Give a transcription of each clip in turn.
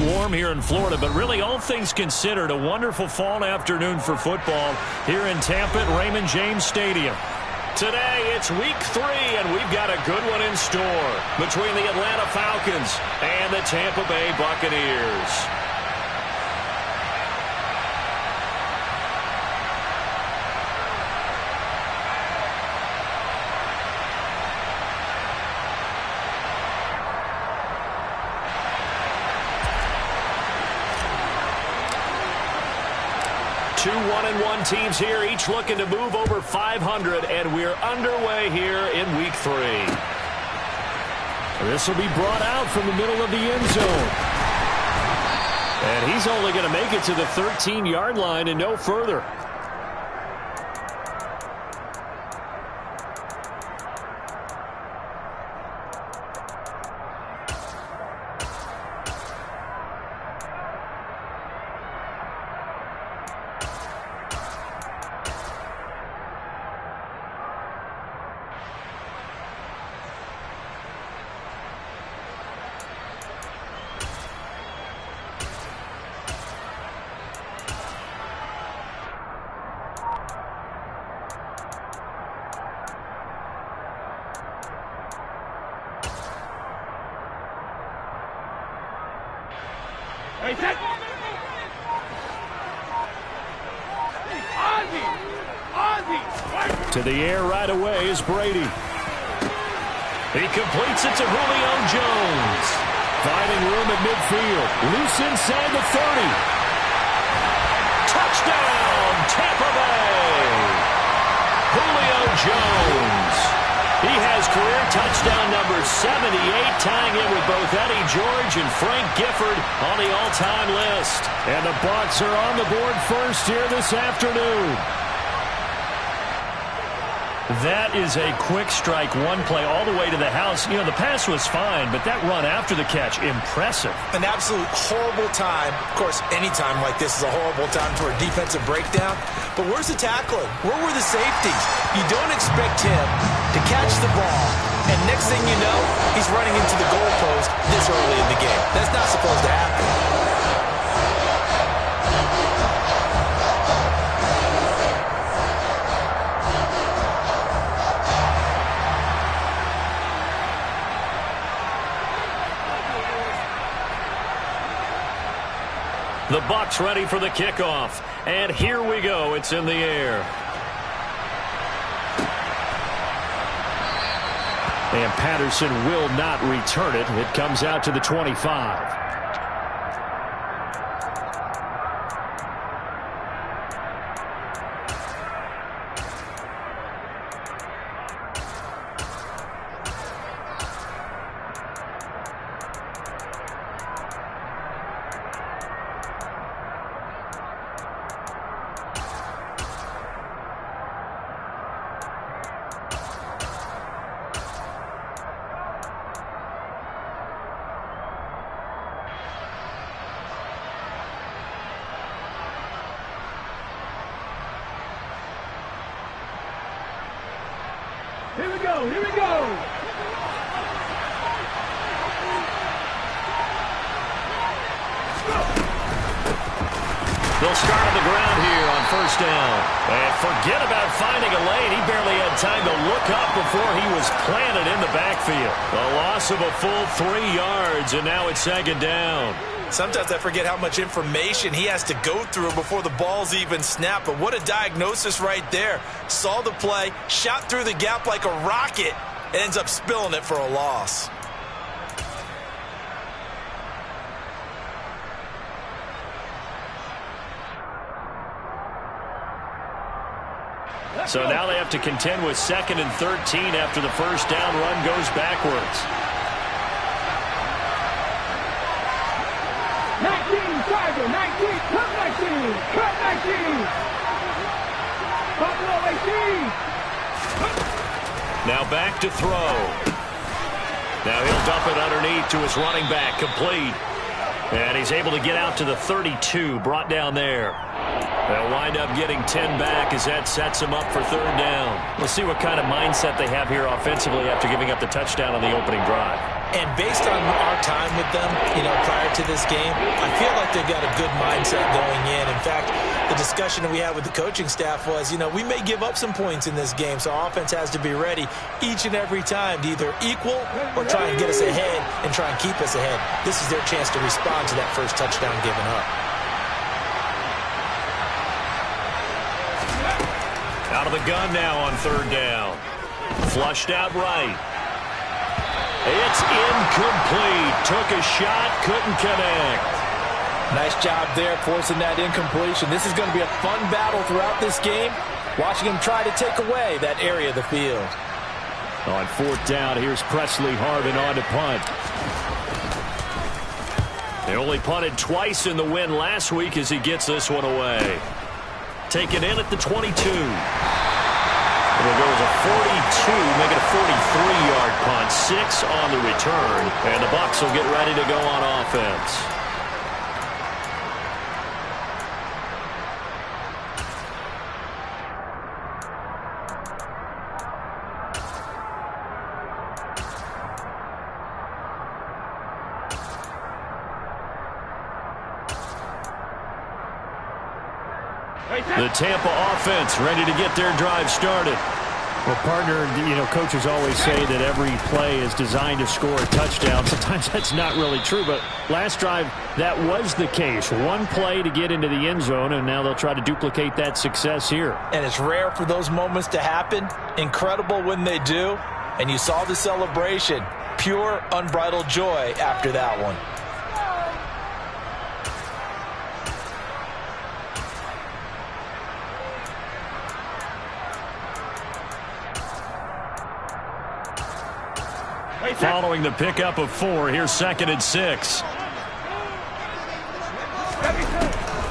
warm here in Florida, but really all things considered, a wonderful fall afternoon for football here in Tampa at Raymond James Stadium. Today, it's week 3, and we've got a good one in store between the Atlanta Falcons and the Tampa Bay Buccaneers. Two 1-1 teams here, each looking to move over 500, and we're underway here in week 3. This will be brought out from the middle of the end zone. And he's only going to make it to the 13-yard line and no further. To the air right away is Brady. He completes it to Julio Jones. Finding room at midfield. Loose inside the 30. Touchdown, Tampa Bay. Julio Jones. He has career touchdown number 78, tying it with both Eddie George and Frank Gifford on the all-time list. And the Bucs are on the board first here this afternoon. That is a quick strike, one play all the way to the house. You know, the pass was fine, but that run after the catch, impressive. An absolute horrible time. Of course, any time like this is a horrible time for a defensive breakdown. But where's the tackling? Where were the safeties? You don't expect him to catch the ball, and next thing you know, he's running into the goalpost this early in the game. That's not supposed to happen. The Bucs ready for the kickoff. And here we go. It's in the air. And Patterson will not return it. It comes out to the 25. Here we go, here we go. They'll start on the ground here on first down. And forget about finding a lane. He barely had time to look up before he was planted in the backfield. A loss of a full 3 yards, and now it's second down. Sometimes I forget how much information he has to go through before the ball's even snapped. But what a diagnosis right there. Saw the play, shot through the gap like a rocket, and ends up spilling it for a loss. So now they have to contend with 2nd and 13 after the first down run goes backwards. 19, Tiger, 19, cut 19, cut 19. Buffalo 18. Now back to throw. Now he'll dump it underneath to his running back, complete. And he's able to get out to the 32, brought down there. They'll wind up getting 10 back as that sets them up for third down. We'll see what kind of mindset they have here offensively after giving up the touchdown on the opening drive. And based on our time with them, prior to this game, I feel like they've got a good mindset going in. In fact, the discussion that we had with the coaching staff was, we may give up some points in this game, so our offense has to be ready each and every time to either equal or try and get us ahead and try and keep us ahead. This is their chance to respond to that first touchdown given up. Out of the gun now on third down. Flushed out right. It's incomplete. Took a shot, couldn't connect. Nice job there forcing that incompletion. This is going to be a fun battle throughout this game. Watching him try to take away that area of the field. On fourth down, here's Presley Harvin on to punt. They only punted twice in the win last week as he gets this one away. Taken in at the 22. It'll go as a 42, make it a 43-yard punt. 6 on the return, and the Bucs will get ready to go on offense. The Tampa offense ready to get their drive started. Well, partner, coaches always say that every play is designed to score a touchdown. Sometimes that's not really true, but last drive, that was the case. One play to get into the end zone, and now they'll try to duplicate that success here. And it's rare for those moments to happen. Incredible when they do. And you saw the celebration. Pure, unbridled joy after that one. Following the pickup of 4, here's 2nd and 6.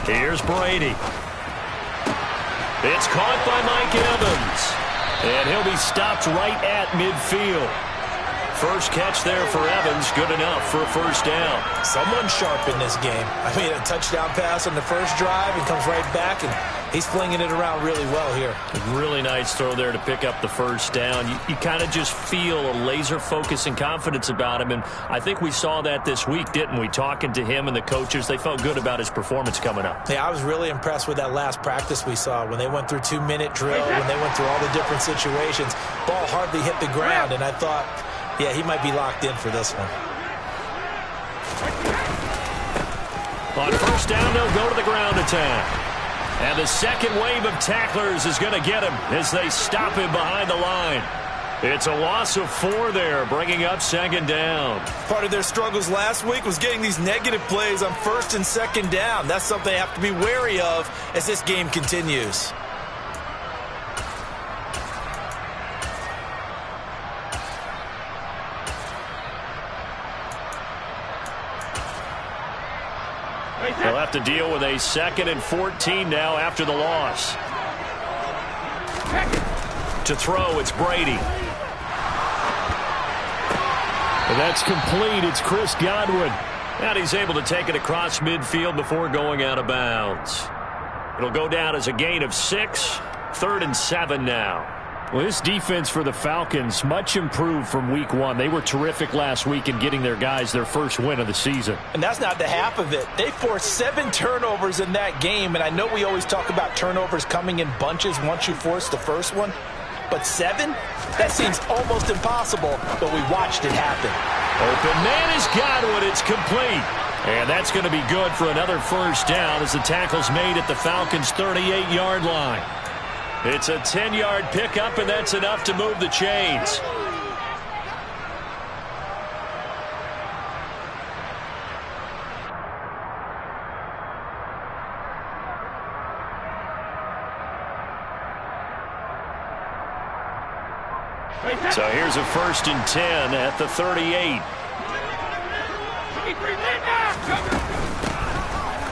Here's Brady. It's caught by Mike Evans. And he'll be stopped right at midfield. First catch there for Evans, good enough for a first down. Someone sharp in this game. I mean, a touchdown pass on the first drive and comes right back, and he's flinging it around really well here. Really nice throw there to pick up the first down. You kind of just feel a laser focus and confidence about him, and I think we saw that this week, didn't we? Talking to him and the coaches, they felt good about his performance coming up. Yeah, I was really impressed with that last practice we saw when they went through 2-minute drill, when they went through all the different situations. Ball hardly hit the ground, and I thought, yeah, he might be locked in for this one. On first down, they'll go to the ground attack. And the second wave of tacklers is going to get him as they stop him behind the line. It's a loss of 4 there, bringing up 2nd down. Part of their struggles last week was getting these negative plays on 1st and 2nd down. That's something they have to be wary of as this game continues. They'll have to deal with a 2nd and 14 now after the loss. To throw, it's Brady. And that's complete. It's Chris Godwin. And he's able to take it across midfield before going out of bounds. It'll go down as a gain of 6. 3rd and 7 now. Well, this defense for the Falcons, much improved from week 1. They were terrific last week in getting their guys their first win of the season. And that's not the half of it. They forced 7 turnovers in that game, and I know we always talk about turnovers coming in bunches once you force the first one, but 7? That seems almost impossible, but we watched it happen. Open man is Godwin. It's complete. And that's going to be good for another first down as the tackle's made at the Falcons' 38-yard line. It's a 10-yard pickup, and that's enough to move the chains. So here's a 1st and 10 at the 38.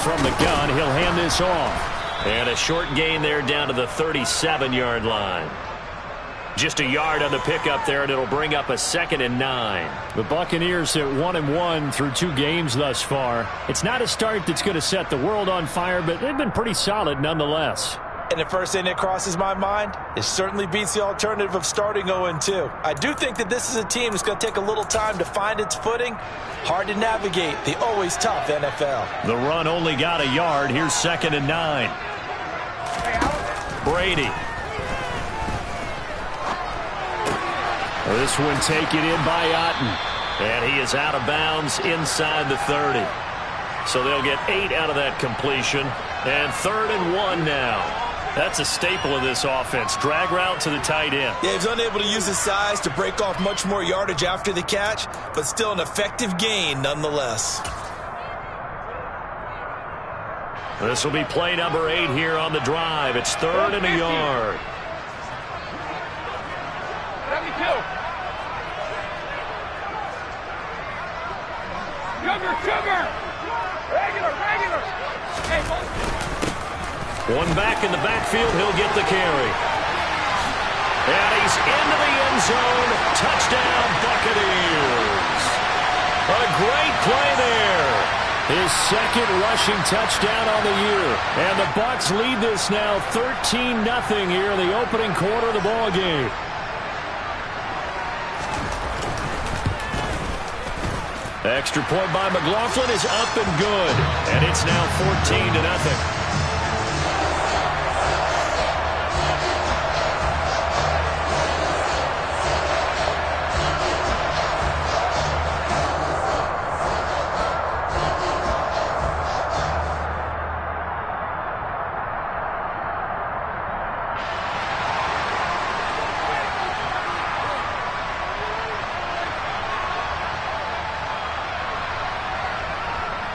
From the gun, he'll hand this off. And a short gain there down to the 37-yard line. Just a yard on the pickup there, and it'll bring up a 2nd and 9. The Buccaneers at 1-1 through 2 games thus far. It's not a start that's going to set the world on fire, but they've been pretty solid nonetheless. And the first thing that crosses my mind, it certainly beats the alternative of starting 0-2. I do think that this is a team that's going to take a little time to find its footing. Hard to navigate the always tough NFL. The run only got a yard. Here's 2nd and 9. Brady. This one taken in by Otten. And he is out of bounds inside the 30. So they'll get 8 out of that completion. And 3rd and 1 now. That's a staple of this offense. Drag route to the tight end. Yeah, he's unable to use his size to break off much more yardage after the catch, but still an effective gain nonetheless. This will be play number 8 here on the drive. It's 3rd and a yard. Sugar! Regular! Hey, one back in the backfield, he'll get the carry. And he's into the end zone. Touchdown, Buccaneers. A great play there. His 2nd rushing touchdown on the year. And the Bucs lead this now 13-0 here in the opening quarter of the ball game. Extra point by McLaughlin is up and good. And it's now 14-0.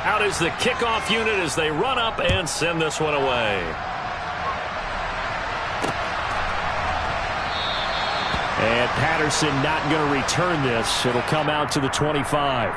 Out is the kickoff unit as they run up and send this one away. And Patterson not going to return this. It'll come out to the 25.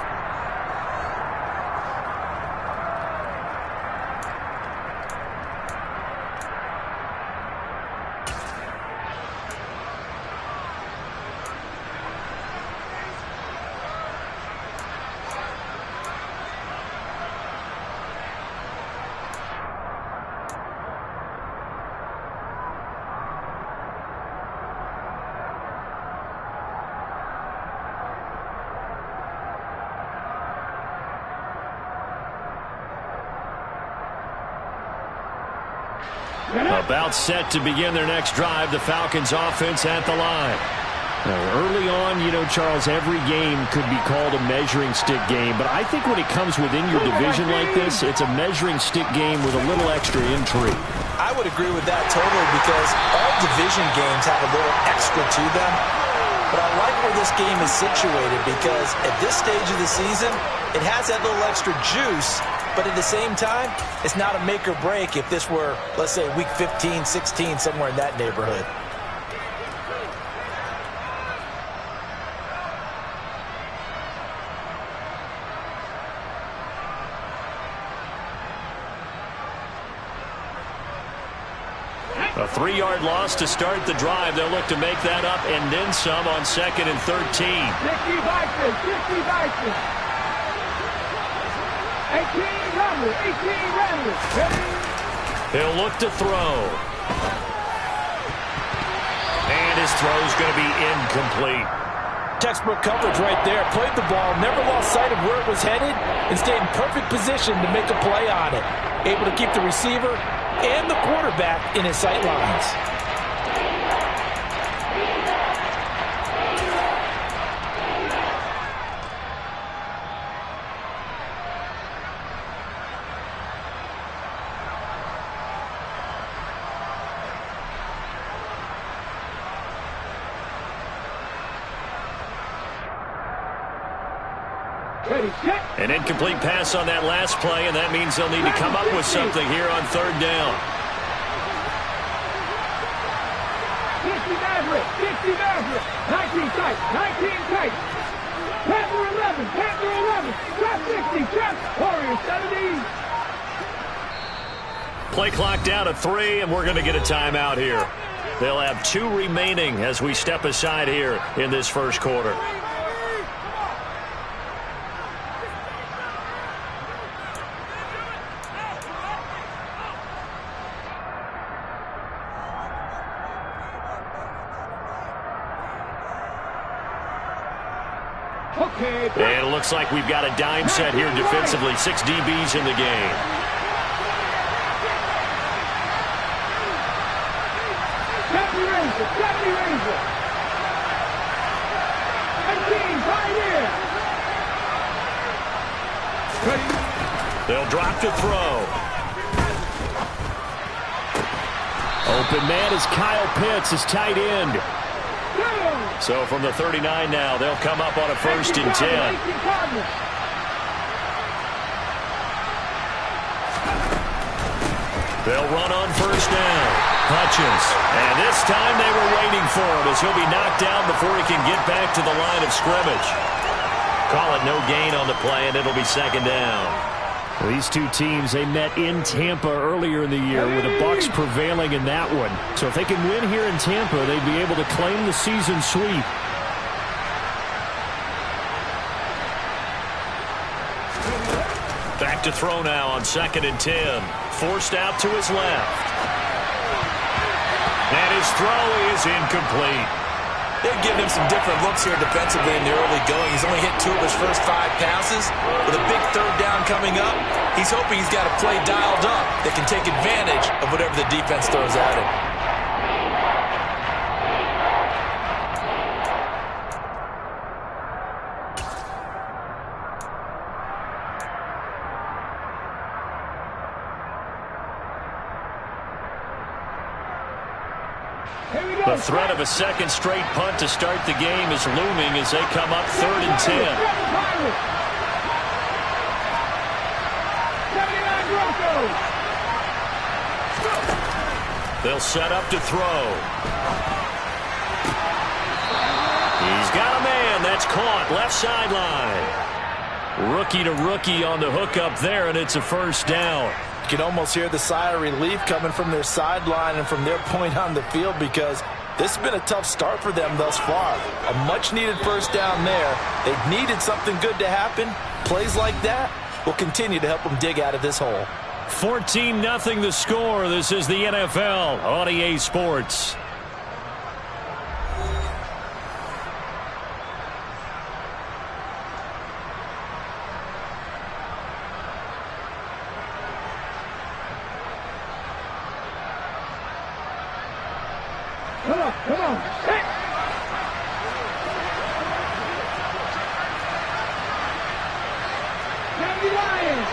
About set to begin their next drive. The Falcons offense at the line. Early on, Charles, every game could be called a measuring stick game. But I think when it comes within your division like this, it's a measuring stick game with a little extra intrigue. I would agree with that totally because all division games have a little extra to them. But I like where this game is situated because at this stage of the season, it has that little extra juice. But at the same time, it's not a make or break if this were, let's say, week 15, 16, somewhere in that neighborhood. A 3-yard loss to start the drive. They'll look to make that up and then some on 2nd and 13. 50 Vikings. 18 runners. He'll look to throw. And his throw's going to be incomplete. Textbook coverage right there. Played the ball, never lost sight of where it was headed, and stayed in perfect position to make a play on it. Able to keep the receiver and the quarterback in his sight lines. An incomplete pass on that last play, and that means they'll need to come up with something here on 3rd down. 60 Maverick. 19 tight. Panther 11. Trap 60. Trap. Warriors 70. Play clock down to 3, and we're going to get a timeout here. They'll have 2 remaining as we step aside here in this first quarter. Okay. And it looks like we've got a dime set here defensively. 6 DBs in the game. Deputy Ranger. Deputy Ranger. 19, Pioneer. They'll drop to throw. Open man is Kyle Pitts, his tight end. So from the 39 now, they'll come up on a 1st and 10. They'll run on 1st down. Hutchins. And this time they were waiting for him as he'll be knocked down before he can get back to the line of scrimmage. Call it no gain on the play, and it'll be 2nd down. Well, these two teams, they met in Tampa earlier in the year with the Bucs prevailing in that one. So if they can win here in Tampa, they'd be able to claim the season sweep. Back to throw now on 2nd and 10. Forced out to his left. And his throw is incomplete. They've given him some different looks here defensively in the early going. He's only hit 2 of his first 5 passes. With a big 3rd down coming up, he's hoping he's got a play dialed up that can take advantage of whatever the defense throws at him. The threat of a 2nd straight punt to start the game is looming as they come up 3rd and 10. They'll set up to throw. He's got a man. That's caught. Left sideline. Rookie to rookie on the hook up there, and it's a 1st down. You can almost hear the sigh of relief coming from their sideline and from their point on the field because this has been a tough start for them thus far. A much-needed 1st down there. They've needed something good to happen. Plays like that will continue to help them dig out of this hole. 14-0 the score. This is the NFL on EA Sports. Come on, come on. Hey. County Lions.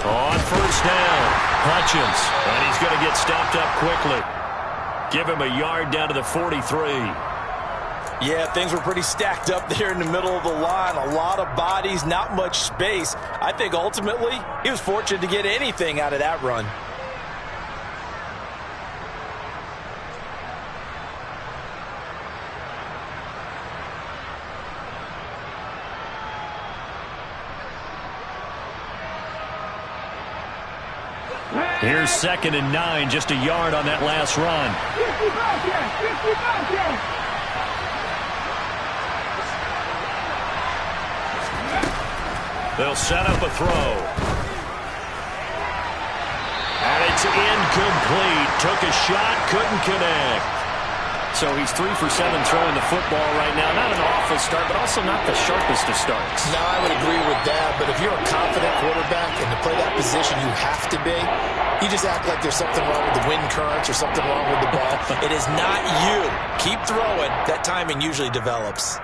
On 1st down, Hutchins. And he's going to get stopped up quickly. Give him a yard down to the 43. Yeah, things were pretty stacked up there in the middle of the line. A lot of bodies, not much space. I think ultimately he was fortunate to get anything out of that run. Here's 2nd and 9, just a yard on that last run. 55 yards, 55 yards. They'll set up a throw. And it's incomplete. Took a shot, couldn't connect. So he's 3 for 7 throwing the football right now. Not an awful start, but also not the sharpest of starts. No, I would agree with that. But if you're a confident quarterback and to play that position you have to be, you just act like there's something wrong with the wind currents or something wrong with the ball. It is not you. Keep throwing. That timing usually develops.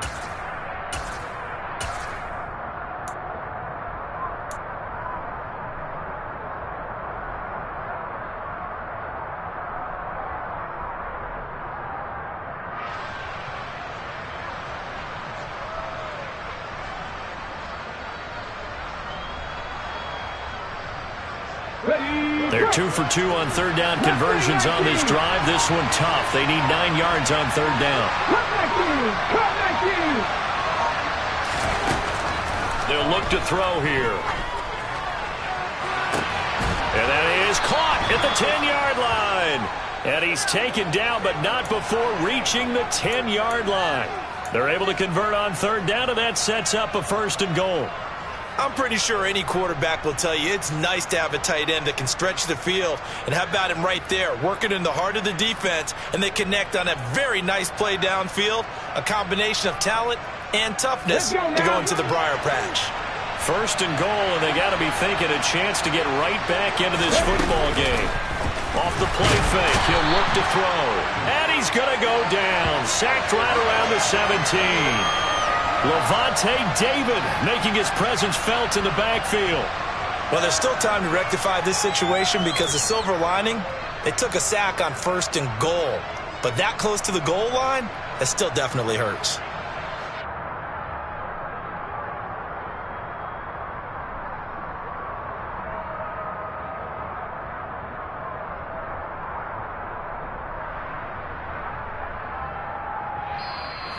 They're 2 for 2 on 3rd down conversions on this drive. This one tough. They need 9 yards on 3rd down. They'll look to throw here. And that is caught at the 10-yard line. And he's taken down, but not before reaching the 10-yard line. They're able to convert on 3rd down, and that sets up a 1st and goal. I'm pretty sure any quarterback will tell you it's nice to have a tight end that can stretch the field. And how about him right there, working in the heart of the defense, and they connect on a very nice play downfield, a combination of talent and toughness to go into the briar patch. First and goal, and they got to be thinking a chance to get right back into this football game. Off the play fake, he'll look to throw. And he's going to go down. Sacked right around the 17. Levante David making his presence felt in the backfield. Well, there's still time to rectify this situation because the silver lining, they took a sack on first and goal. But that close to the goal line, that still definitely hurts.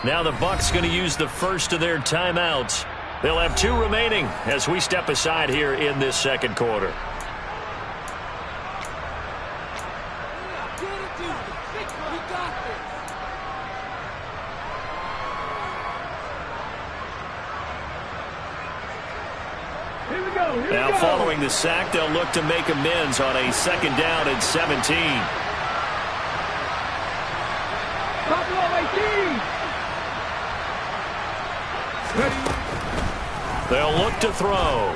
Now the Bucs going to use the first of their timeouts. They'll have 2 remaining as we step aside here in this second quarter. Now following the sack, they'll look to make amends on a second down and 17. They'll look to throw.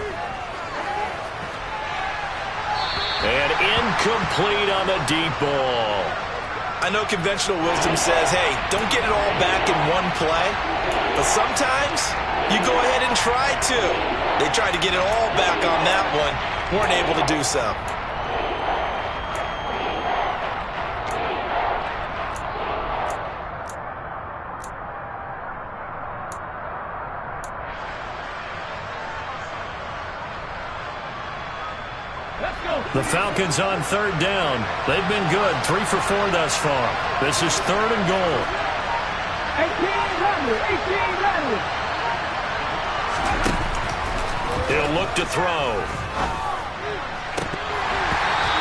And incomplete on the deep ball. I know conventional wisdom says, hey, don't get it all back in one play. But sometimes you go ahead and try to. They tried to get it all back on that one. Weren't able to do so. The Falcons on third down. They've been good, 3 for 4 thus far. This is third and goal. 18-1. He'll look to throw.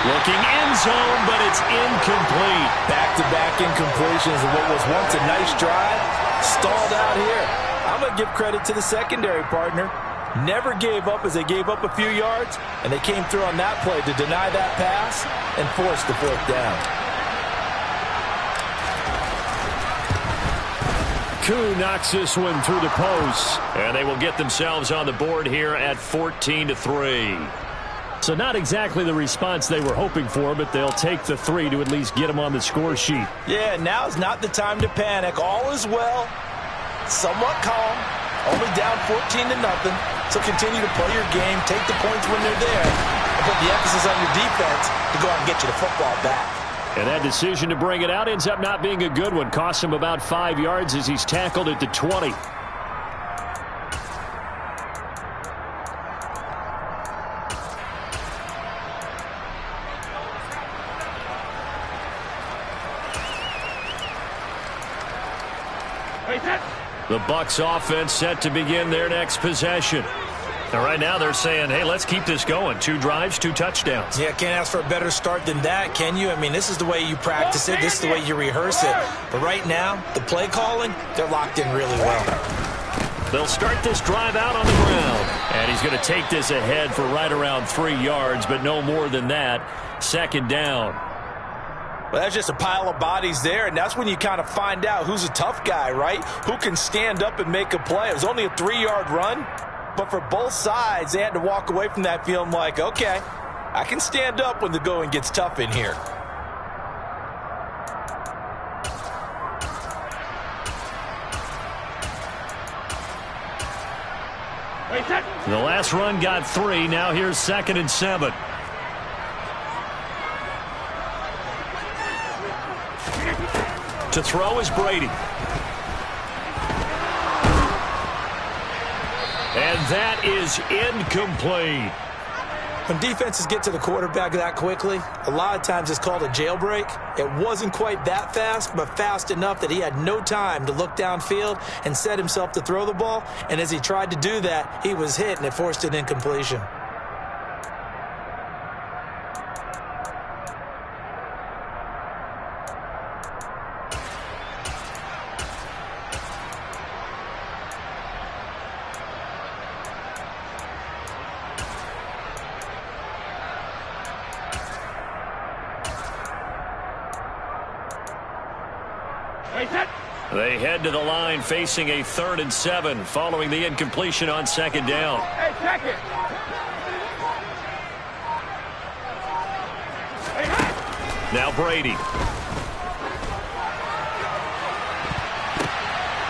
Looking end zone, but it's incomplete. Back-to-back incompletions of what was once a nice drive. Stalled out here. I'm going to give credit to the secondary partner. Never gave up as they gave up a few yards, and they came through on that play to deny that pass and force the 4th down. Koo knocks this one through the post, and they will get themselves on the board here at 14-3. So not exactly the response they were hoping for, but they'll take the 3 to at least get them on the score sheet. Yeah, now's not the time to panic. All is well. Somewhat calm. Only down 14-0. So continue to play your game, take the points when they're there, and put the emphasis on your defense to go out and get you the football back. And that decision to bring it out ends up not being a good one. Costs him about 5 yards as he's tackled at the 20. The Bucs offense set to begin their next possession. And right now they're saying, hey, let's keep this going. 2 drives, 2 touchdowns. Yeah, can't ask for a better start than that, can you? I mean, this is the way you practice it. This is the way you rehearse it. But right now, the play calling, they're locked in really well. They'll start this drive out on the ground. And he's going to take this ahead for right around 3 yards, but no more than that. Second down. Well, that's just a pile of bodies there, and that's when you kind of find out who's a tough guy, right? Who can stand up and make a play. It was only a 3-yard run, but for both sides, they had to walk away from that feeling like, okay, I can stand up when the going gets tough in here. The last run got 3. Now here's 2nd and 7. To throw is Brady. And that is incomplete. When defenses get to the quarterback that quickly, a lot of times it's called a jailbreak. It wasn't quite that fast, but fast enough that he had no time to look downfield and set himself to throw the ball. And as he tried to do that, he was hit, and it forced an incompletion. They head to the line facing a 3rd and 7 following the incompletion on 2nd down. Hey, second. Now Brady.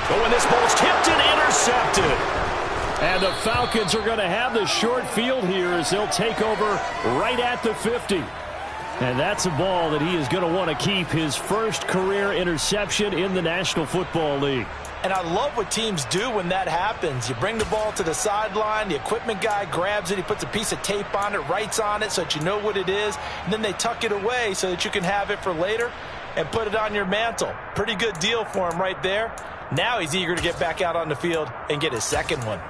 Oh, and this ball's tipped and intercepted. And the Falcons are going to have the short field here as they'll take over right at the 50. And that's a ball that he is going to want to keep, his first career interception in the National Football League. And I love what teams do when that happens. You bring the ball to the sideline, the equipment guy grabs it, he puts a piece of tape on it, writes on it so that you know what it is, and then they tuck it away so that you can have it for later and put it on your mantle. Pretty good deal for him right there. Now he's eager to get back out on the field and get his second one.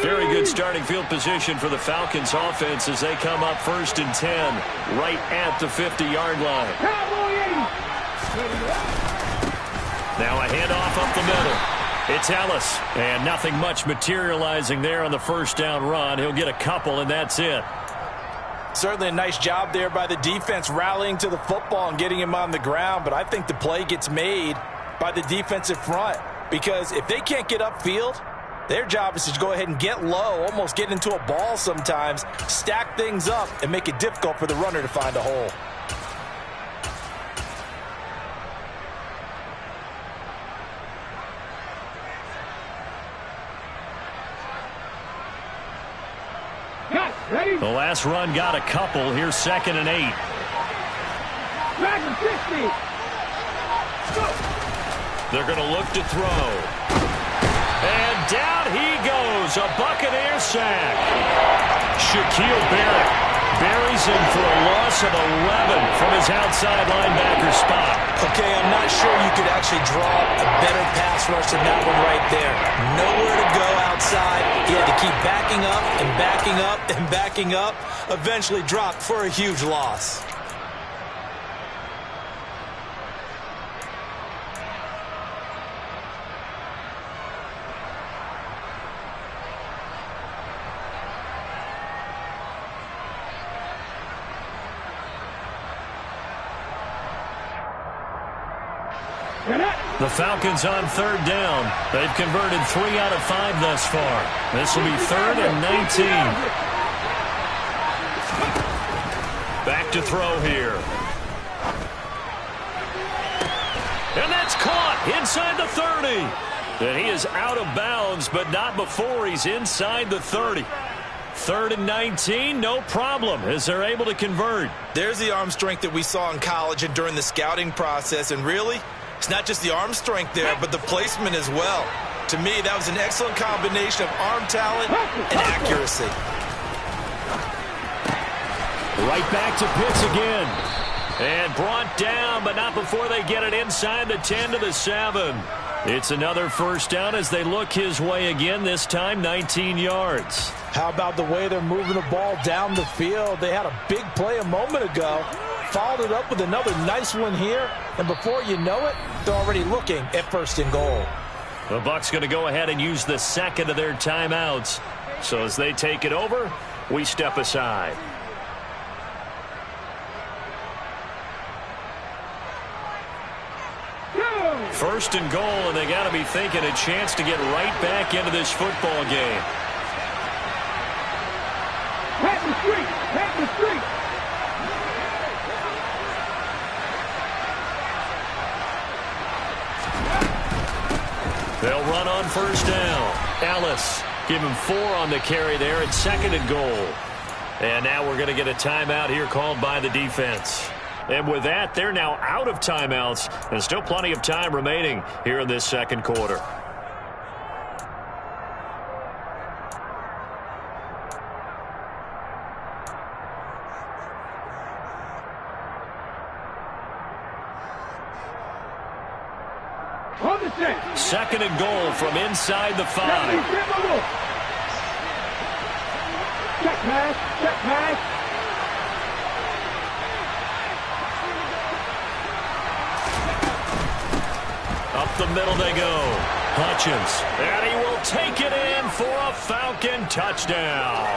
Very good starting field position for the Falcons offense as they come up 1st and 10 right at the 50-yard line. Now a handoff up the middle. It's Ellis, and nothing much materializing there on the 1st down run. He'll get a couple, and that's it. Certainly a nice job there by the defense rallying to the football and getting him on the ground, but I think the play gets made by the defensive front because if they can't get upfield, their job is to go ahead and get low, almost get into a ball sometimes, stack things up, and make it difficult for the runner to find a hole. The last run got a couple. Here's 2nd and 8. They're going to look to throw. And down he goes, a Buccaneer sack. Shaquille Barrett buries him for a loss of 11 from his outside linebacker spot. Okay, I'm not sure you could actually draw a better pass rush than that one right there. Nowhere to go outside. He had to keep backing up and backing up and backing up. Eventually dropped for a huge loss. The Falcons on 3rd down. They've converted 3 out of 5 thus far. This will be 3rd and 19. Back to throw here. And that's caught inside the 30. And he is out of bounds, but not before he's inside the 30. 3rd and 19, no problem, as they're able to convert. There's the arm strength that we saw in college and during the scouting process, and really, it's not just the arm strength there, but the placement as well. To me, that was an excellent combination of arm talent and accuracy. Right back to Pitts again. And brought down, but not before they get it inside the 10 to the 7. It's another 1st down as they look his way again, this time 19 yards. How about the way they're moving the ball down the field? They had a big play a moment ago. Followed it up with another nice one here, and before you know it, they're already looking at 1st and goal. The Bucs going to go ahead and use the 2nd of their timeouts. So as they take it over, we step aside. First and goal, and they got to be thinking a chance to get right back into this football game. Pass the street! Pass the street! They'll run on 1st down. Ellis, give him 4 on the carry there at 2nd and goal. And now we're going to get a timeout here called by the defense. And with that, they're now out of timeouts, and still plenty of time remaining here in this 2nd quarter. On the set. 2nd and goal from inside the 5. Check pass. Check pass. Up the middle they go. Hutchins. And he will take it in for a Falcon touchdown.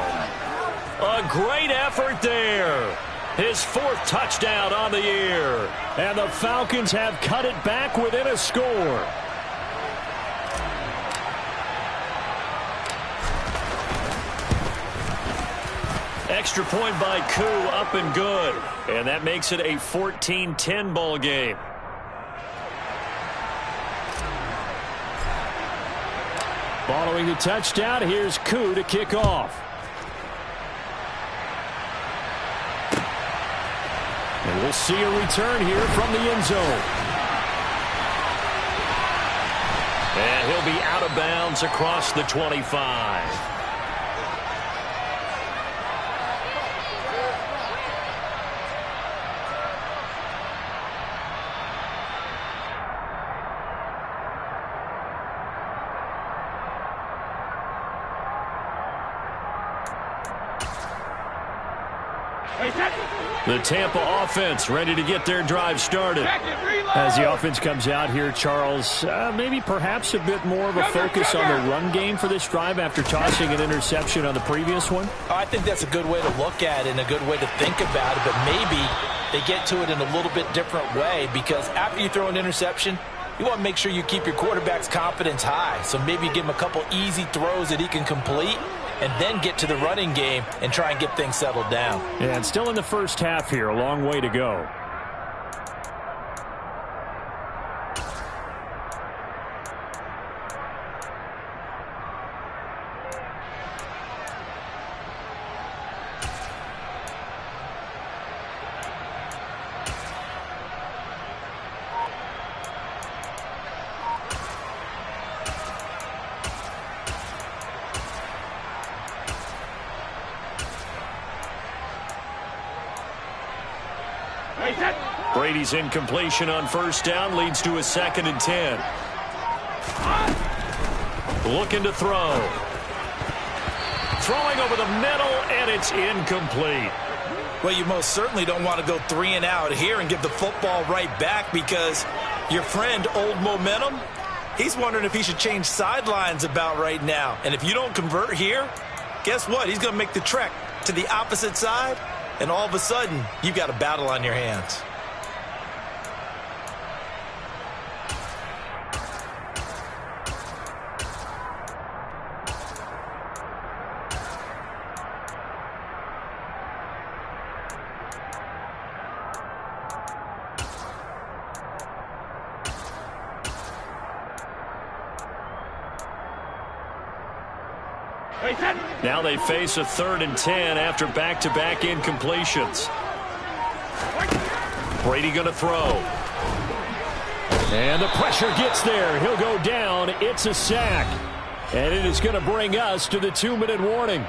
A great effort there. His 4th touchdown on the year. And the Falcons have cut it back within a score. Extra point by Koo, up and good. And that makes it a 14-10 ball game. Following the touchdown, here's Koo to kick off. And we'll see a return here from the end zone. And he'll be out of bounds across the 25. The Tampa offense ready to get their drive started. As the offense comes out here, Charles, maybe perhaps a bit more of a focus on the run game for this drive after tossing an interception on the previous one? I think that's a good way to look at it and a good way to think about it, but maybe they get to it in a little bit different way, because after you throw an interception, you want to make sure you keep your quarterback's confidence high. So maybe give him a couple easy throws that he can complete, and then get to the running game and try and get things settled down. Yeah, and still in the first half here, a long way to go. Brady's incompletion on first down leads to a 2nd and 10. Looking to throw. Throwing over the middle, and it's incomplete. Well, you most certainly don't want to go 3 and out here and give the football right back, because your friend, Old Momentum, he's wondering if he should change sidelines about right now. And if you don't convert here, guess what? He's going to make the trek to the opposite side, and all of a sudden, you've got a battle on your hands. Now they face a 3rd and 10 after back-to-back incompletions. Brady going to throw. And the pressure gets there. He'll go down. It's a sack. And it is going to bring us to the 2-minute warning.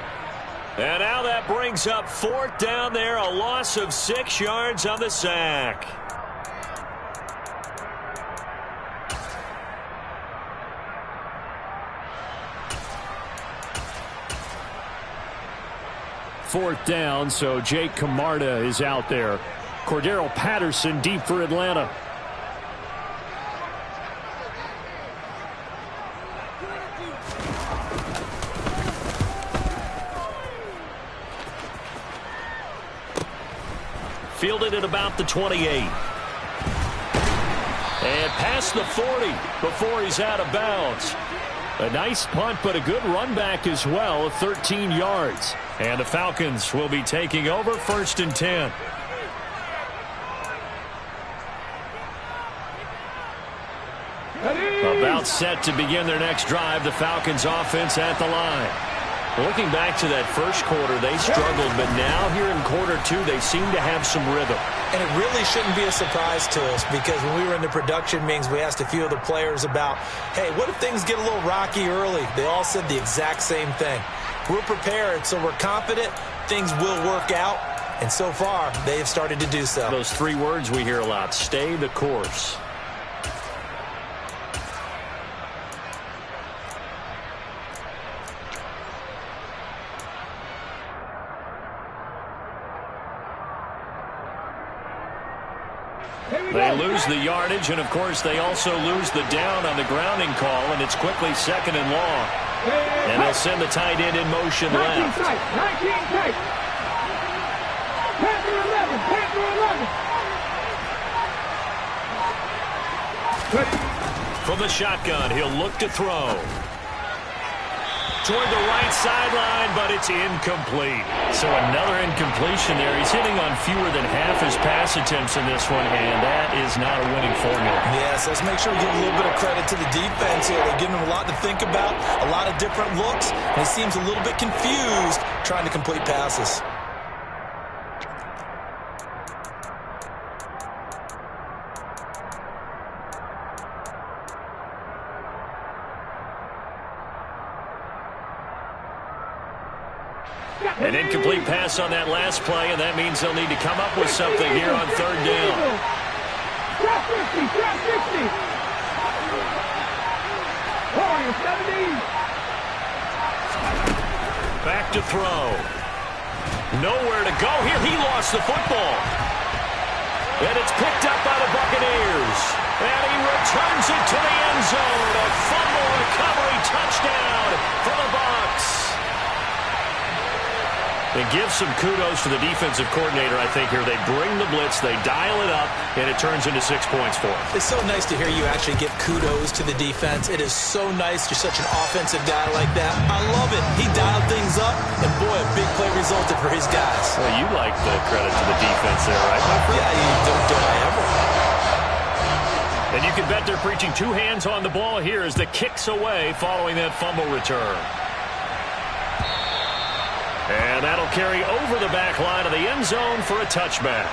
And now that brings up 4th down there, a loss of 6 yards on the sack. Fourth down, so Jake Camarda is out there. Cordero Patterson deep for Atlanta. Fielded at about the 28. And past the 40 before he's out of bounds. A nice punt, but a good run back as well, 13 yards. And the Falcons will be taking over 1st and 10. About set to begin their next drive, the Falcons offense at the line. Looking back to that first quarter, they struggled, but now here in quarter 2, they seem to have some rhythm. And it really shouldn't be a surprise to us, because when we were in the production meetings, we asked a few of the players about, hey, what if things get a little rocky early? They all said the exact same thing. We're prepared, so we're confident things will work out. And so far, they have started to do so. Those 3 words we hear a lot: stay the course. Here we They lose the yardage, and, of course, they also lose the down on the grounding call, and it's quickly second and long. And they'll send the tight end in motion 19 left. tight. 19 tight. Panther 11. Panther 11. From the shotgun, he'll look to throw. Toward the right sideline, but it's incomplete. So another incompletion there. He's hitting on fewer than half his pass attempts in this one, and that is not a winning formula. Yes, let's make sure we give a little bit of credit to the defense here. They're giving him a lot to think about, a lot of different looks, and he seems a little bit confused trying to complete passes. An incomplete pass on that last play, and that means they'll need to come up with something here on third down. Drop 50. Drop 50. Warrior 70. Back to throw. Nowhere to go here. He lost the football. And it's picked up by the Buccaneers. And he returns it to the end zone. A fumble recovery touchdown for the Bucs. And give some kudos to the defensive coordinator, I think, here. They bring the blitz, they dial it up, and it turns into 6 points for them. It's so nice to hear you actually give kudos to the defense. It is so nice you're such an offensive guy like that. I love it. He dialed things up, and boy, a big play resulted for his guys. Well, you like the credit to the defense there, right, my friend? Yeah, you don't I ever. And you can bet they're preaching two hands on the ball here as the kick's away following that fumble return. And that'll carry over the back line of the end zone for a touchback.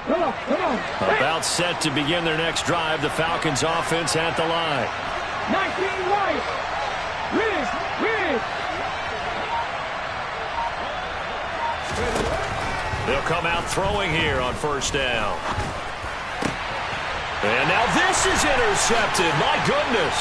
Come on. About set to begin their next drive. The Falcons offense at the line. 19 right. Riz. They'll come out throwing here on first down. And now this is intercepted. My goodness.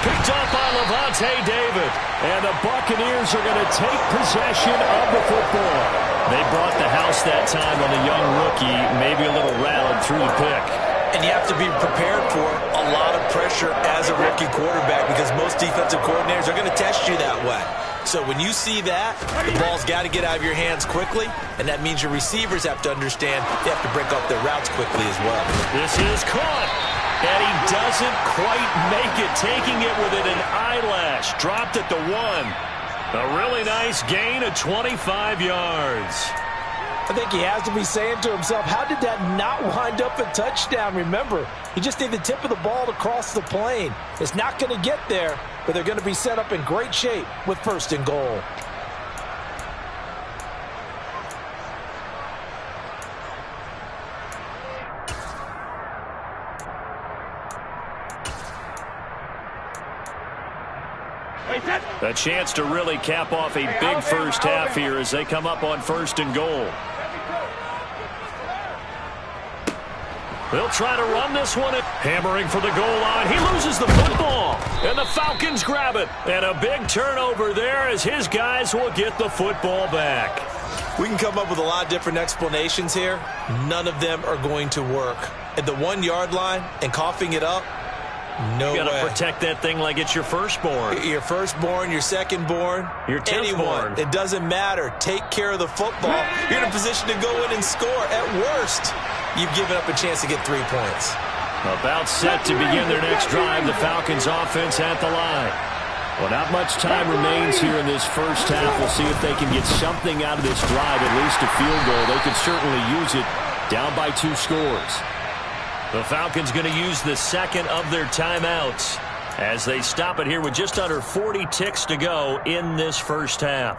Picked up by Levante David. And the Buccaneers are going to take possession of the football. They brought the house that time on the young rookie, maybe a little rattled through the pick. And you have to be prepared for a lot of pressure as a rookie quarterback because most defensive coordinators are going to test you that way. So when you see that, the ball's got to get out of your hands quickly, and that means your receivers have to understand they have to break up their routes quickly as well. This is caught, and he doesn't quite make it, taking it within an eyelash. Dropped at the 1. A really nice gain of 25 yards. I think he has to be saying to himself, how did that not wind up a touchdown? Remember, he just need the tip of the ball to cross the plane. It's not going to get there, but they're going to be set up in great shape with first and goal. A chance to really cap off a big first half here as they come up on first and goal. They'll try to run this one. Hammering for the goal line. He loses the football. And the Falcons grab it. And a big turnover there as his guys will get the football back. We can come up with a lot of different explanations here. None of them are going to work. At the 1 yard line and coughing it up, no way. You got to protect that thing like it's your firstborn. Your firstborn, your secondborn, your anyone. It doesn't matter. Take care of the football. You're in a position to go in and score. At worst, you've given up a chance to get 3 points. About set to begin their next drive. The Falcons offense at the line. Well, not much time remains here in this first half. We'll see if they can get something out of this drive, at least a field goal. They could certainly use it down by 2 scores. The Falcons going to use the second of their timeouts as they stop it here with just under 40 ticks to go in this first half.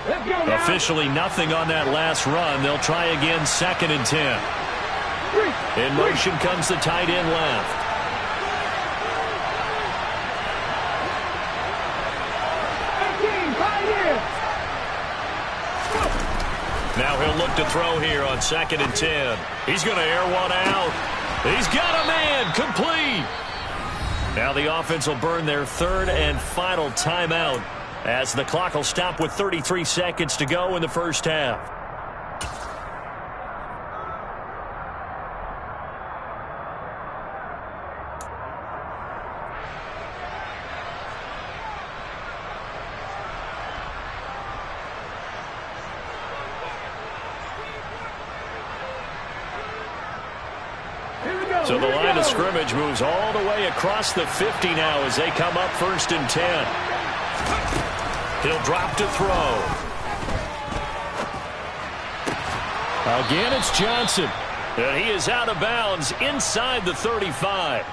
Let's go now. Officially nothing on that last run. They'll try again, 2nd and 10. In motion comes the tight end left. Now he'll look to throw here on 2nd and 10. He's going to air one out. He's got a man, complete. Now the offense will burn their 3rd and final timeout as the clock will stop with 33 seconds to go in the first half. So the line of scrimmage moves all the way across the 50 now as they come up 1st and 10. He'll drop to throw. Again, it's Johnson. And he is out of bounds inside the 35.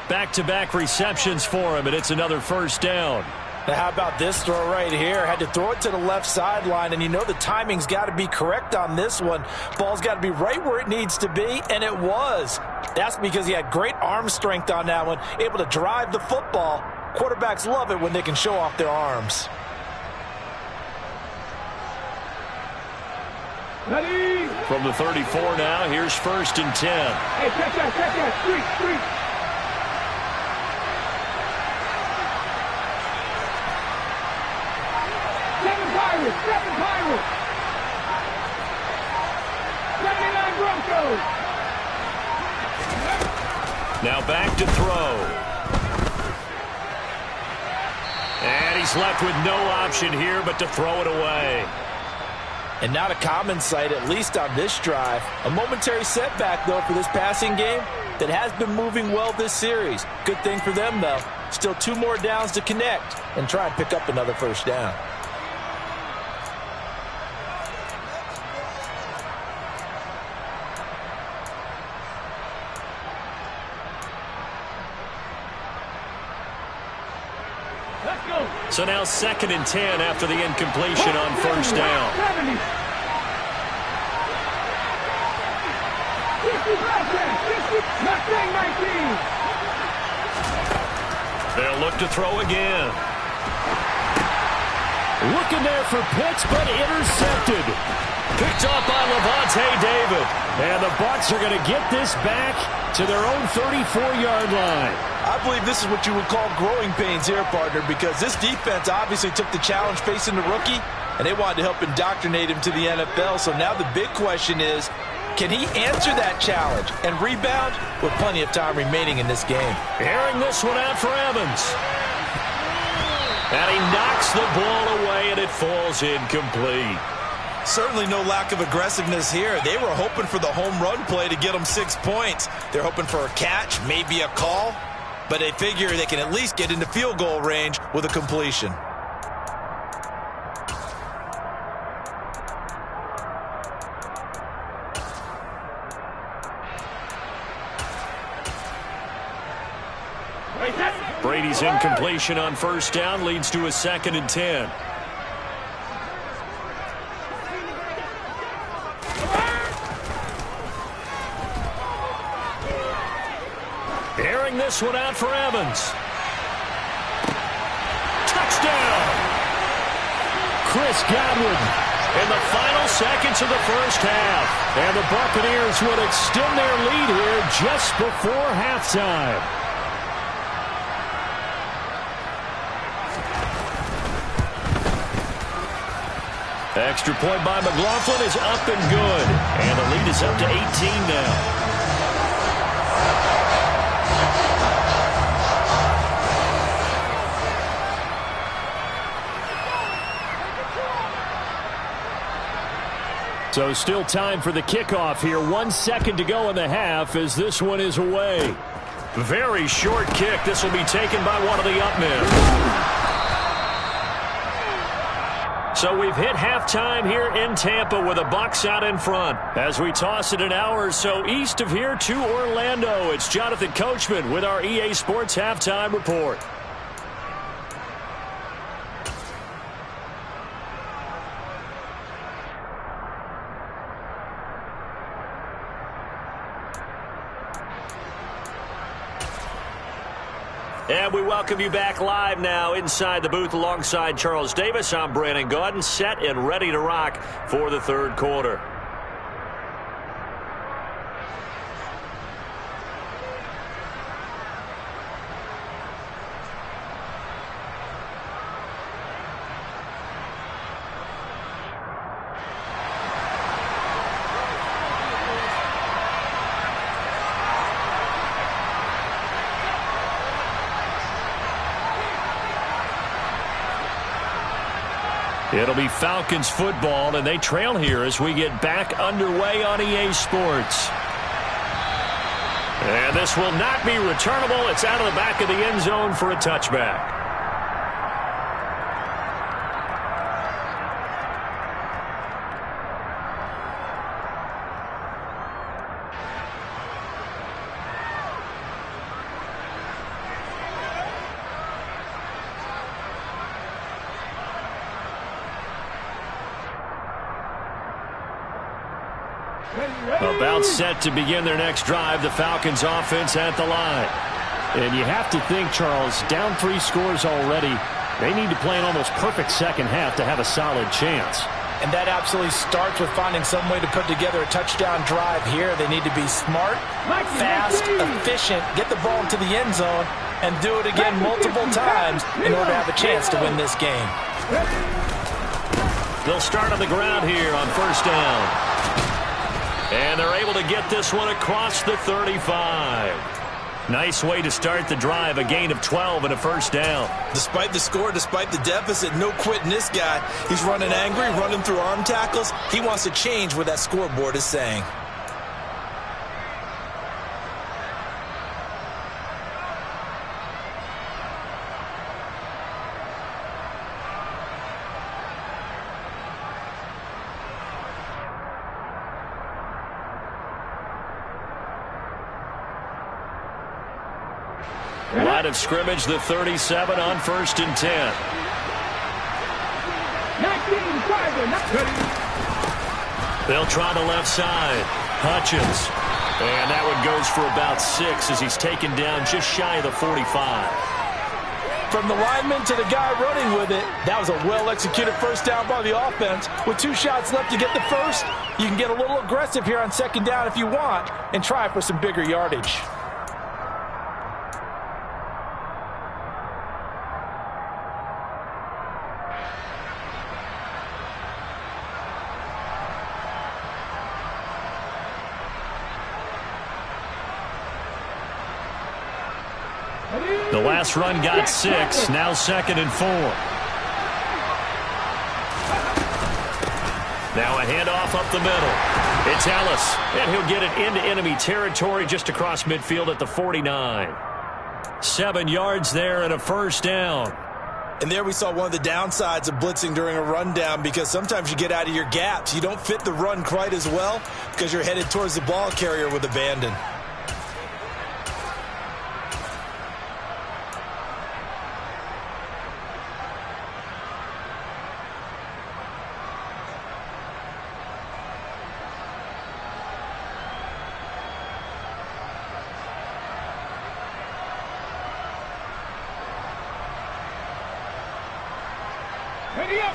Back-to-back receptions for him, and it's another 1st down. Now, how about this throw right here? Had to throw it to the left sideline, and you know the timing's got to be correct on this one. Ball's got to be right where it needs to be, and it was. That's because he had great arm strength on that one, able to drive the football. Quarterbacks love it when they can show off their arms. Ready? From the 34 now, here's 1st and 10. Hey, check that. Street. Seven Pirates. 79 Broncos. Now back to throw. And he's left with no option here but to throw it away. And not a common sight, at least on this drive. A momentary setback, though, for this passing game that has been moving well this series. Good thing for them, though. Still 2 more downs to connect and try and pick up another 1st down. So now 2nd and 10 after the incompletion on 1st down. They'll look to throw again. Looking there for Pitts, but intercepted. Picked off by Levante David. And the Bucs are going to get this back to their own 34-yard line. I believe this is what you would call growing pains here, partner, because this defense obviously took the challenge facing the rookie, and they wanted to help indoctrinate him to the NFL. So now the big question is, can he answer that challenge and rebound with plenty of time remaining in this game? Airing this one out for Evans. And he knocks the ball away, and it falls incomplete. Certainly no lack of aggressiveness here. They were hoping for the home run play to get them 6 points. They're hoping for a catch, maybe a call, but they figure they can at least get into field goal range with a completion. Brady's incompletion on 1st down leads to a 2nd and 10. Airing this one out for Evans. Touchdown! Chris Godwin In the final seconds of the first half. And the Buccaneers would extend their lead here just before halftime. Extra point by McLaughlin is up and good. And the lead is up to 18 now. So still time for the kickoff here. 1 second to go in the half as this one is away. Very short kick. This will be taken by one of the up men. So we've hit halftime here in Tampa with the Bucs out in front. As we toss it an hour or so east of here to Orlando, it's Jonathan Coachman with our EA Sports Halftime Report. And we welcome you back live now inside the booth alongside Charles Davis. I'm Brandon Gaudin, set and ready to rock for the third quarter. It'll be Falcons football, and they trail here as we get back underway on EA Sports. And this will not be returnable. It's out of the back of the end zone for a touchback. About set to begin their next drive, the Falcons offense at the line. And you have to think, Charles, down 3 scores already. They need to play an almost perfect second half to have a solid chance. And that absolutely starts with finding some way to put together a touchdown drive here. They need to be smart, fast, efficient, get the ball into the end zone, and do it again multiple times in order to have a chance to win this game. They'll start on the ground here on first down. And they're able to get this one across the 35. Nice way to start the drive, a gain of 12 and a first down. Despite the score, despite the deficit, no quitting this guy. He's running angry, running through arm tackles. He wants to change what that scoreboard is saying. Line of scrimmage, the 37 on first and 10. 19, They'll try the left side. Hutchins. And that one goes for about 6 as he's taken down just shy of the 45. From the lineman to the guy running with it, that was a well-executed first down by the offense. With 2 shots left to get the first, you can get a little aggressive here on second down if you want and try for some bigger yardage. The last run got 6, now second and 4. Now a handoff up the middle. It's Ellis, and he'll get it into enemy territory just across midfield at the 49. 7 yards there and a first down. And there we saw one of the downsides of blitzing during a rundown, because sometimes you get out of your gaps. You don't fit the run quite as well because you're headed towards the ball carrier with abandon.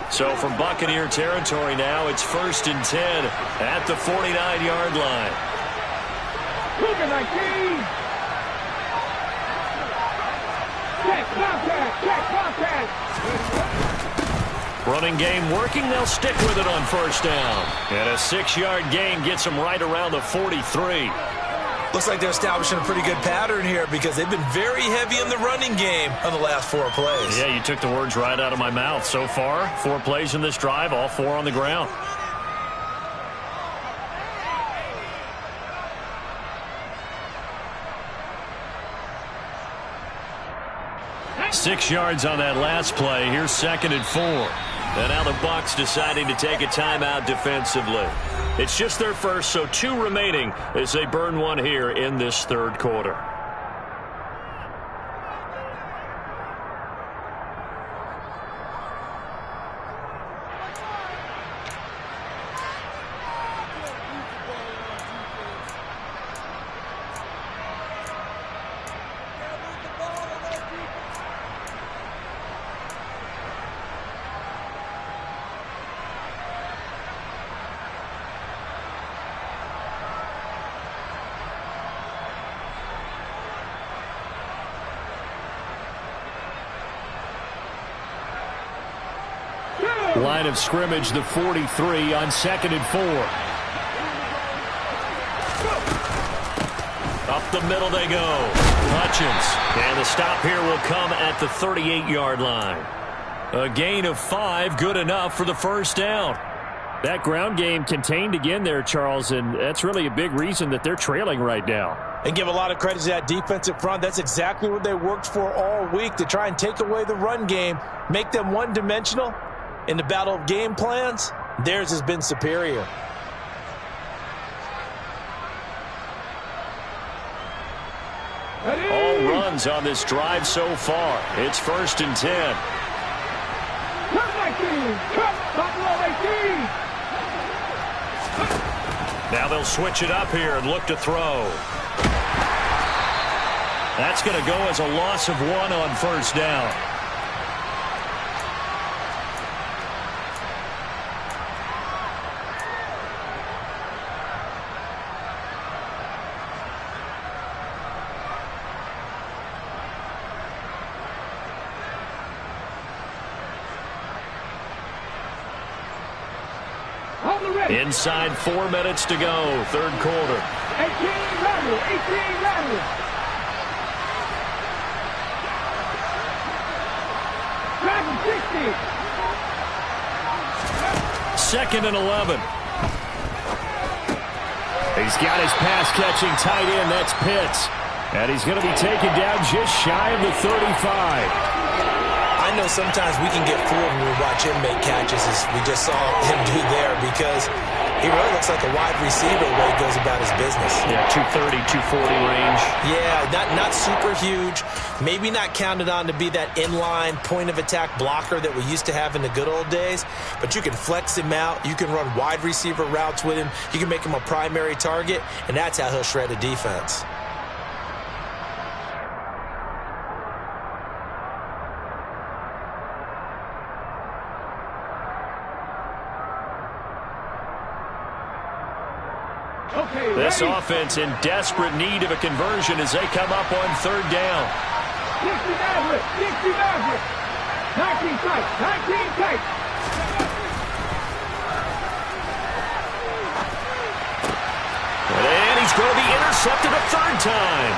So from Buccaneer territory now, it's first and 10 at the 49-yard line. Running game working. They'll stick with it on first down. And a 6-yard gain gets them right around the 43. Looks like they're establishing a pretty good pattern here because they've been very heavy in the running game on the last 4 plays. Yeah, you took the words right out of my mouth. So far, 4 plays in this drive, all 4 on the ground. Six yards on that last play. Here's second and 4. And now the Bucs deciding to take a timeout defensively. It's just their first, so 2 remaining as they burn one here in this third quarter. Line of scrimmage, the 43 on 2nd and 4. Up the middle they go. Hutchins. And the stop here will come at the 38-yard line. A gain of 5, good enough for the first down. That ground game contained again there, Charles, and that's really a big reason that they're trailing right now. And give a lot of credit to that defensive front. That's exactly what they worked for all week, to try and take away the run game, make them one-dimensional. In the battle of game plans, theirs has been superior. All runs on this drive so far. It's 1st and 10. Now they'll switch it up here and look to throw. That's going to go as a loss of 1 on 1st down. Inside 4 minutes to go, 3rd quarter. 18 rattle, 18 rattle. Driving 60. 2nd and 11. He's got his pass-catching tight end. That's Pitts. And he's going to be taken down just shy of the 35. I know sometimes we can get fooled when we watch him make catches, as we just saw him do there, because he really looks like a wide receiver the way he goes about his business. Yeah, 230, 240 range. Yeah, not super huge. Maybe not counted on to be that inline point-of-attack blocker that we used to have in the good old days, but you can flex him out. You can run wide receiver routes with him. You can make him a primary target, and that's how he'll shred a defense. This offense in desperate need of a conversion as they come up on 3rd down. 60 Maverick, 60 Maverick. 19 tight, 19 tight. And he's going to be intercepted a 3rd time.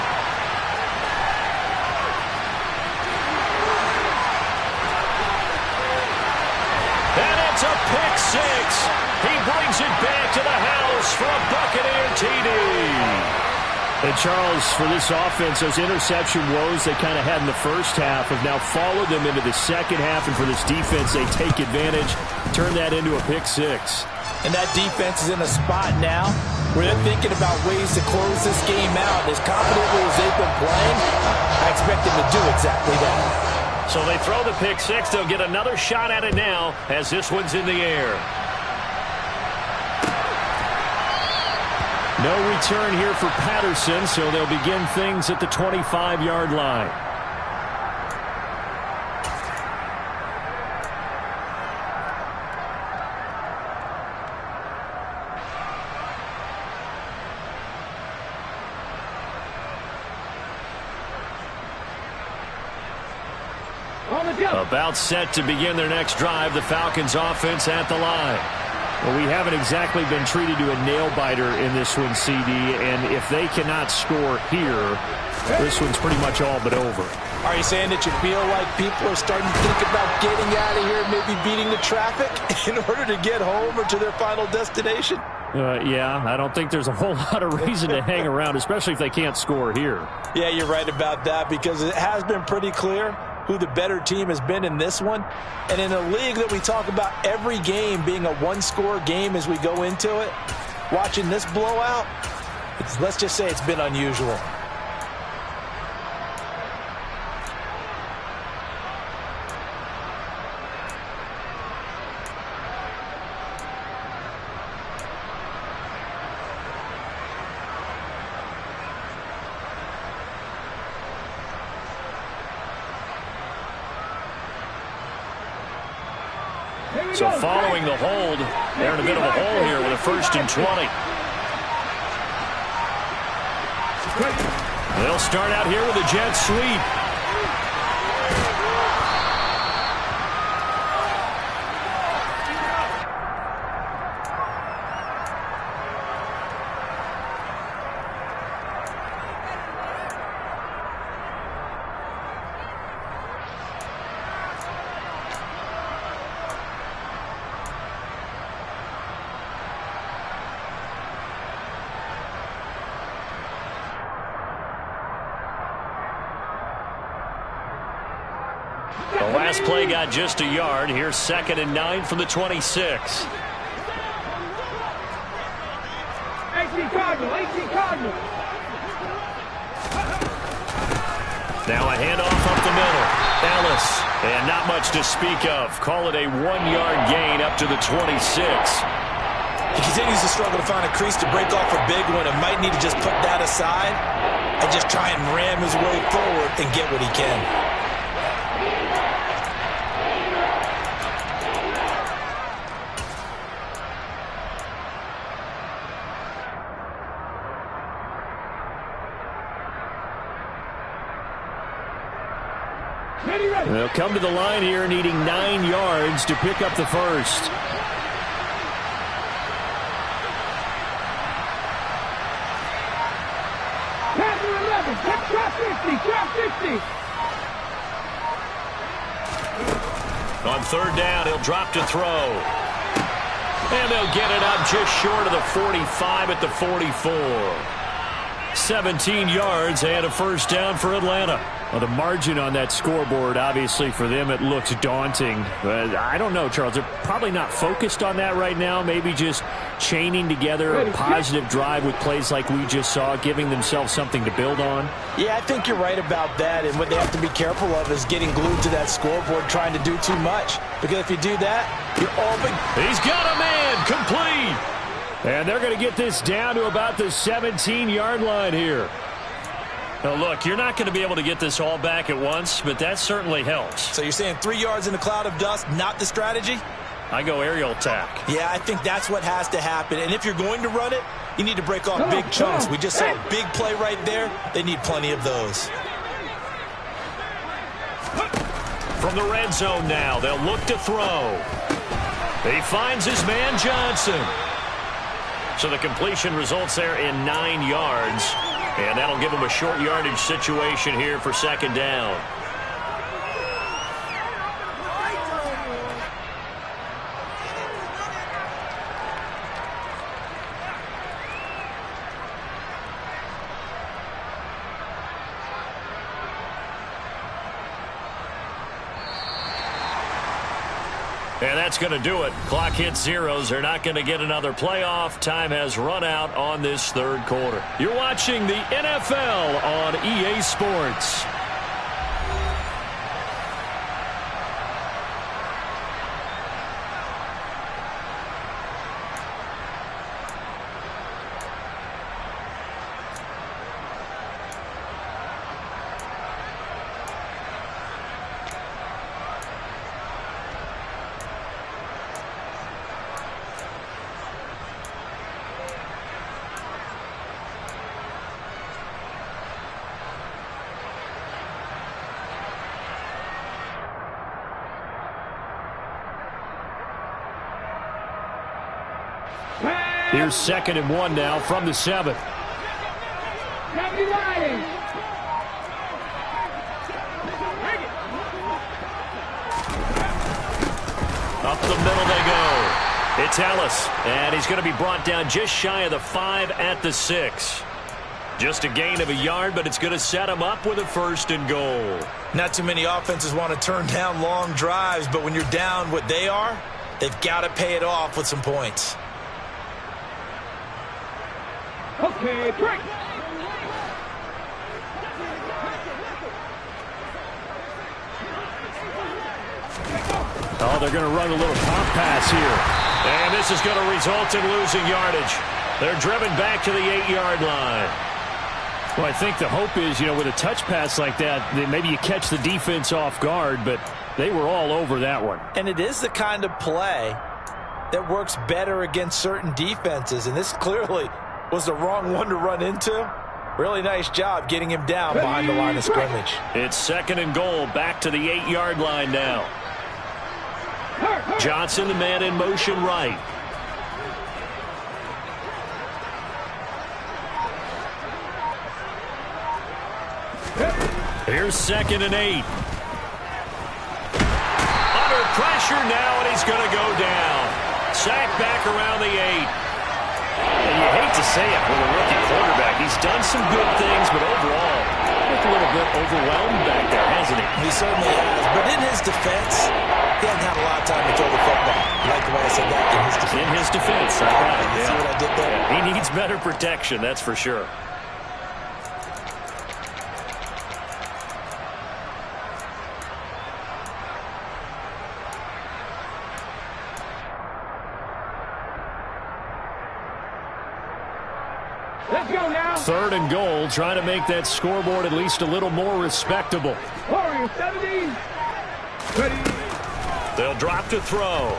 And it's a pick 6. He brings it back to the house for a Buccaneer TD. And Charles, for this offense, those interception woes they kind of had in the first half have now followed them into the second half. And for this defense, they take advantage, turn that into a pick 6. And that defense is in a spot now where they're thinking about ways to close this game out. As confidently as they've been playing, I expect them to do exactly that. So they throw the pick 6. They'll get another shot at it now as this one's in the air. No return here for Patterson, so they'll begin things at the 25-yard line. About set to begin their next drive, the Falcons offense at the line. Well, we haven't exactly been treated to a nail-biter in this one, CD, and if they cannot score here, this one's pretty much all but over. Are you saying that you feel like people are starting to think about getting out of here, maybe beating the traffic in order to get home or to their final destination? Yeah, I don't think there's a whole lot of reason to hang around, especially if they can't score here. Yeah, you're right about that, because it has been pretty clear who the better team has been in this one. And in a league that we talk about every game being a one-score game as we go into it, watching this blowout, let's just say it's been unusual. So following the hold, they're in a bit of a hole here with a 1st and 20. They'll start out here with a jet sweep. The last play got just a yard. Here's 2nd and 9 from the 26. 18 Cardinal, 18 Cardinal. Now a handoff up the middle. Ellis. And not much to speak of. Call it a 1-yard gain up to the 26. He continues to struggle to find a crease to break off a big one and might need to just put that aside and just try and ram his way forward and get what he can. They'll come to the line here needing 9 yards to pick up the first. Passer 11, trap 50, trap 50. On 3rd down, he'll drop to throw. And they'll get it up just short of the 45 at the 44. 17 yards and a first down for Atlanta. Well, the margin on that scoreboard, obviously, for them, it looks daunting. But I don't know, Charles. They're probably not focused on that right now. Maybe just chaining together a positive drive with plays like we just saw, giving themselves something to build on. Yeah, I think you're right about that. And what they have to be careful of is getting glued to that scoreboard, trying to do too much. Because if you do that, you're all big. He's got a man. Complete. And they're going to get this down to about the 17-yard line here. Now, look, you're not going to be able to get this all back at once, but that certainly helps. So you're saying 3 yards in a cloud of dust, not the strategy? I go aerial attack. Yeah, I think that's what has to happen. And if you're going to run it, you need to break off big chunks. We just saw a big play right there. They need plenty of those. From the red zone now, they'll look to throw. He finds his man Johnson. So the completion results there in 9 yards. And that'll give him a short yardage situation here for 2nd down. And that's going to do it. Clock hits zeros. They're not going to get another playoff. Time has run out on this 3rd quarter. You're watching the NFL on EA Sports. Here's 2nd and 1 now from the 7. Up the middle they go. It's Ellis, and he's going to be brought down just shy of the 5 at the 6. Just a gain of a yard, but it's going to set him up with a 1st and goal. Not too many offenses want to turn down long drives, but when you're down what they are, they've got to pay it off with some points. Okay, break. Oh, they're going to run a little pop pass here. And this is going to result in losing yardage. They're driven back to the 8-yard line. Well, I think the hope is, with a touch pass like that, that maybe you catch the defense off guard, but they were all over that one. And it is the kind of play that works better against certain defenses, and this clearly was the wrong one to run into. Really nice job getting him down behind the line of scrimmage. It's 2nd and goal, back to the 8-yard line now. Johnson, the man in motion right. Here's 2nd and 8. Under pressure now, and he's going to go down. Sacked back around the 8. And you hate to say it with a rookie quarterback. He's done some good things, but overall, a little bit overwhelmed back there, hasn't hasn't he? He certainly has. But in his defense, he hasn't had a lot of time to throw the football. You like the way I said that? In his defense. In his defense. All right. You see what I did there? Yeah, he needs better protection, that's for sure. Let's go now. 3rd and goal, trying to make that scoreboard at least a little more respectable. Warriors 70. Ready. They'll drop to throw.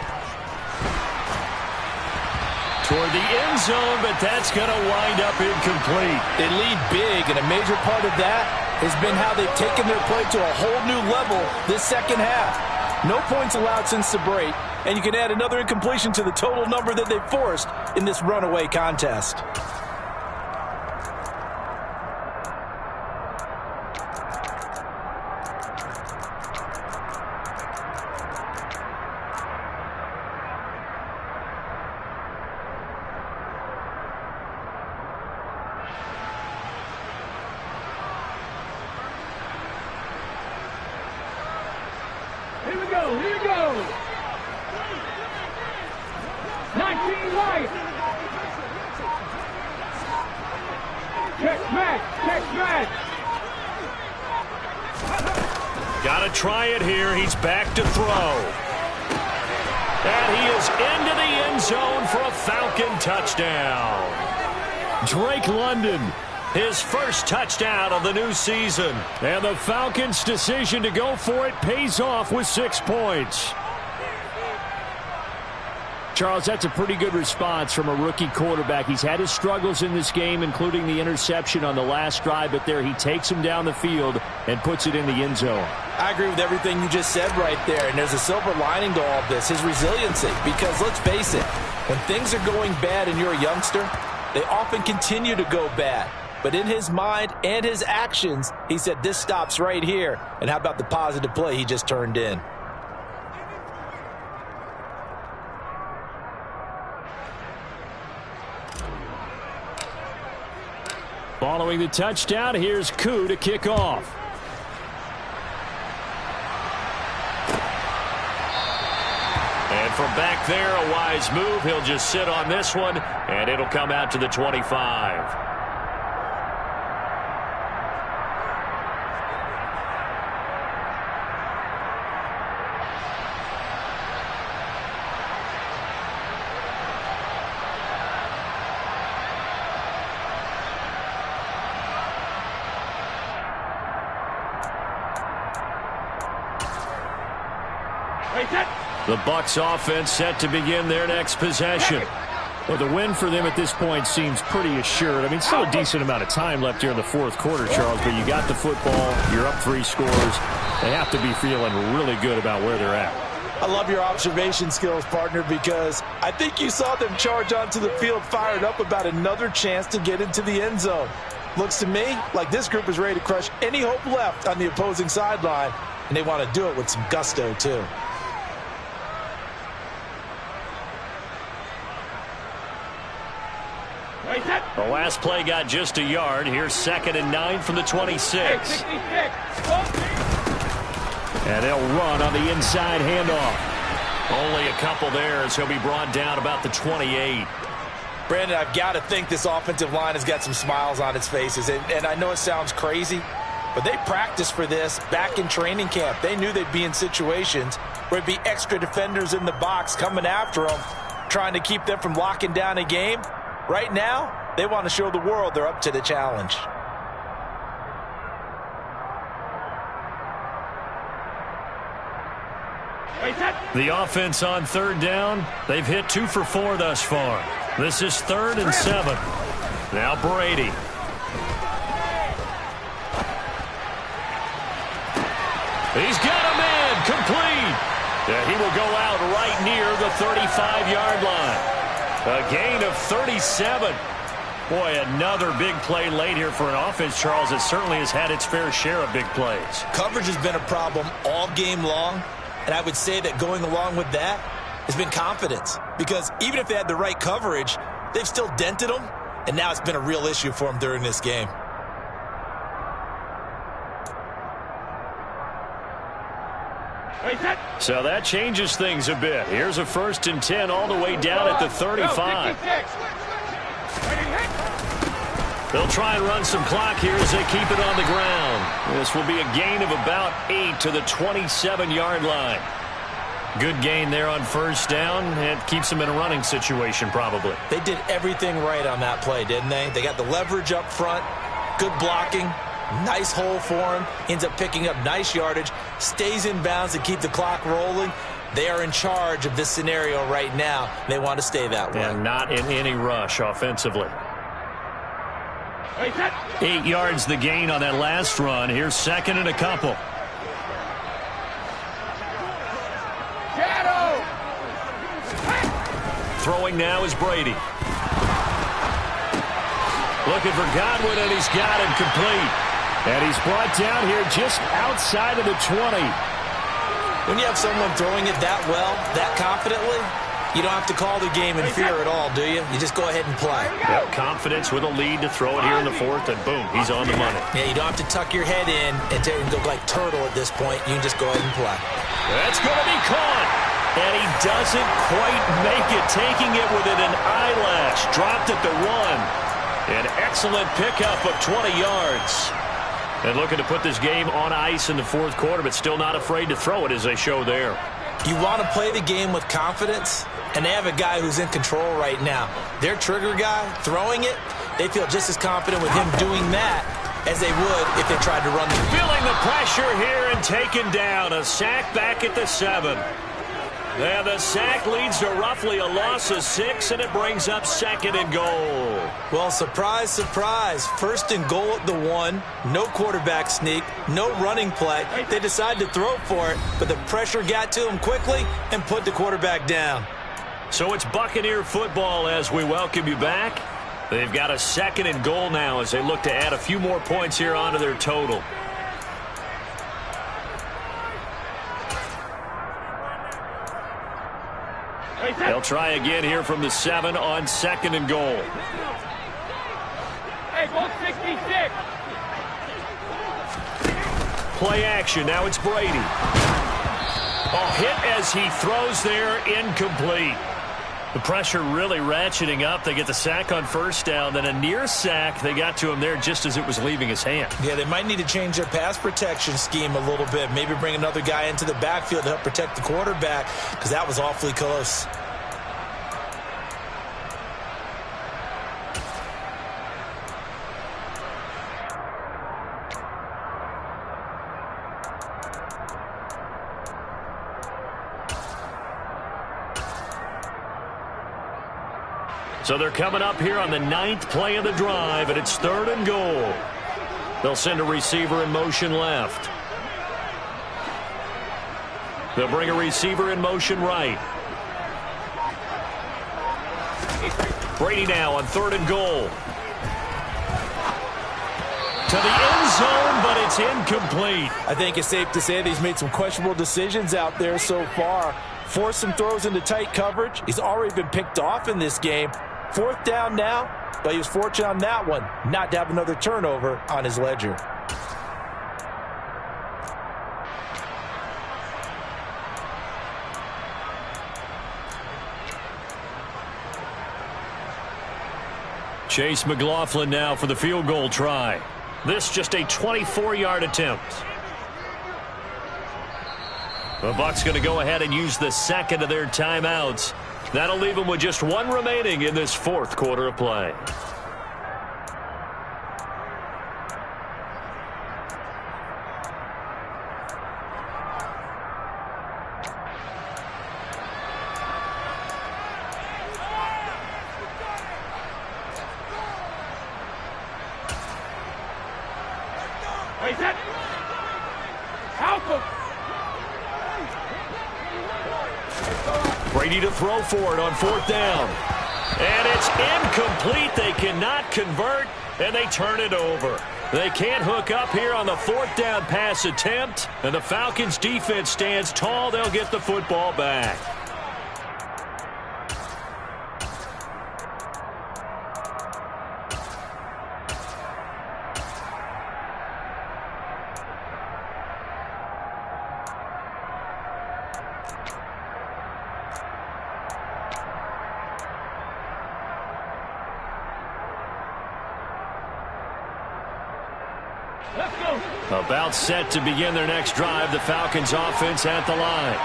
Toward the end zone, but that's going to wind up incomplete. They lead big, and a major part of that has been how they've taken their play to a whole new level this second half. No points allowed since the break, and you can add another incompletion to the total number that they've forced in this runaway contest. Here we go. 19 right. Check smash. Got to try it here. He's back to throw. And he is into the end zone for a Falcon touchdown. Drake London, his first touchdown of the new season. And the Falcons' decision to go for it pays off with 6 points. Charles, that's a pretty good response from a rookie quarterback. He's had his struggles in this game, including the interception on the last drive, but there he takes him down the field and puts it in the end zone. I agree with everything you just said right there, and there's a silver lining to all of this, his resiliency. Because let's face it, when things are going bad and you're a youngster, they often continue to go bad. But in his mind and his actions, he said, this stops right here. And how about the positive play he just turned in? Following the touchdown, here's Koo to kick off. And from back there, a wise move. He'll just sit on this one, and it'll come out to the 25. The Bucs offense set to begin their next possession. Well, the win for them at this point seems pretty assured. I mean, still a decent amount of time left here in the 4th quarter, Charles, but you got the football, you're up 3 scores. They have to be feeling really good about where they're at. I love your observation skills, partner, because I think you saw them charge onto the field fired up about another chance to get into the end zone. Looks to me like this group is ready to crush any hope left on the opposing sideline, and they want to do it with some gusto, too. The last play got just a yard. Here's 2nd and 9 from the 26. And they'll run on the inside handoff. Only a couple there as he'll be brought down about the 28. Brandon, I've got to think this offensive line has got some smiles on its faces. And I know it sounds crazy, but they practiced for this back in training camp. They knew they'd be in situations where it'd be extra defenders in the box coming after them, trying to keep them from locking down a game. Right now, they want to show the world they're up to the challenge. The offense on 3rd down, they've hit 2 for 4 thus far. This is 3rd and 7. Now Brady. He's got a man complete. He will go out right near the 35-yard line. A gain of 37. Boy, another big play late here for an offense, Charles, that certainly has had its fair share of big plays. Coverage has been a problem all game long, and I would say that going along with that has been confidence. Because even if they had the right coverage, they've still dented them, and now it's been a real issue for them during this game. So that changes things a bit. Here's a 1st and 10 all the way down at the 35. They'll try and run some clock here as they keep it on the ground. This will be a gain of about 8 to the 27-yard line. Good gain there on 1st down. It keeps them in a running situation probably. They did everything right on that play, didn't they? They got the leverage up front, good blocking, nice hole for him, ends up picking up nice yardage, stays in bounds to keep the clock rolling. They are in charge of this scenario right now. They want to stay that way. And not in any rush offensively. 8 yards the gain on that last run. Here's 2nd and a couple. Throwing now is Brady. Looking for Godwin, and he's got him complete. And he's brought down here just outside of the 20. When you have someone throwing it that well, that confidently, you don't have to call the game in fear at all, do you? You just go ahead and play. Yep, confidence with a lead to throw it here in the 4th, and boom, he's on the money. Yeah, you don't have to tuck your head in and look like turtle at this point. You can just go ahead and play. That's going to be caught. And he doesn't quite make it, taking it within an eyelash. Dropped at the 1. An excellent pickup of 20 yards. And looking to put this game on ice in the 4th quarter, but still not afraid to throw it as they show there. You want to play the game with confidence, and they have a guy who's in control right now. Their trigger guy throwing it, they feel just as confident with him doing that as they would if they tried to run the ball. Feeling the pressure here and taken down. A sack back at the 7. And the sack leads to roughly a loss of 6, and it brings up 2nd and goal. Well, surprise, surprise. 1st and goal at the 1. No quarterback sneak. No running play. They decided to throw for it, but the pressure got to them quickly and put the quarterback down. So it's Buccaneer football as we welcome you back. They've got a 2nd and goal now as they look to add a few more points here onto their total. They'll try again here from the 7 on 2nd and goal. Hey, go 66. Play action. Now it's Brady. A hit as he throws there, incomplete. The pressure really ratcheting up. They get the sack on 1st down, then a near sack. They got to him there just as it was leaving his hand. Yeah, they might need to change their pass protection scheme a little bit. Maybe bring another guy into the backfield to help protect the quarterback, because that was awfully close. So they're coming up here on the 9th play of the drive, and it's 3rd and goal. They'll send a receiver in motion left. They'll bring a receiver in motion right. Brady now on 3rd and goal. To the end zone, but it's incomplete. I think it's safe to say that he's made some questionable decisions out there so far. Forced some throws into tight coverage. He's already been picked off in this game. 4th down now, but he was fortunate on that one not to have another turnover on his ledger. Chase McLaughlin now for the field goal try. This just a 24-yard attempt. The Bucs going to go ahead and use the 2nd of their timeouts. That'll leave them with just 1 remaining in this 4th quarter of play. Hey, set. Help him. Brady to throw for it on 4th down. And it's incomplete. They cannot convert, and they turn it over. They can't hook up here on the 4th down pass attempt, and the Falcons defense stands tall. They'll get the football back. Let's go. About set to begin their next drive. The Falcons offense at the line.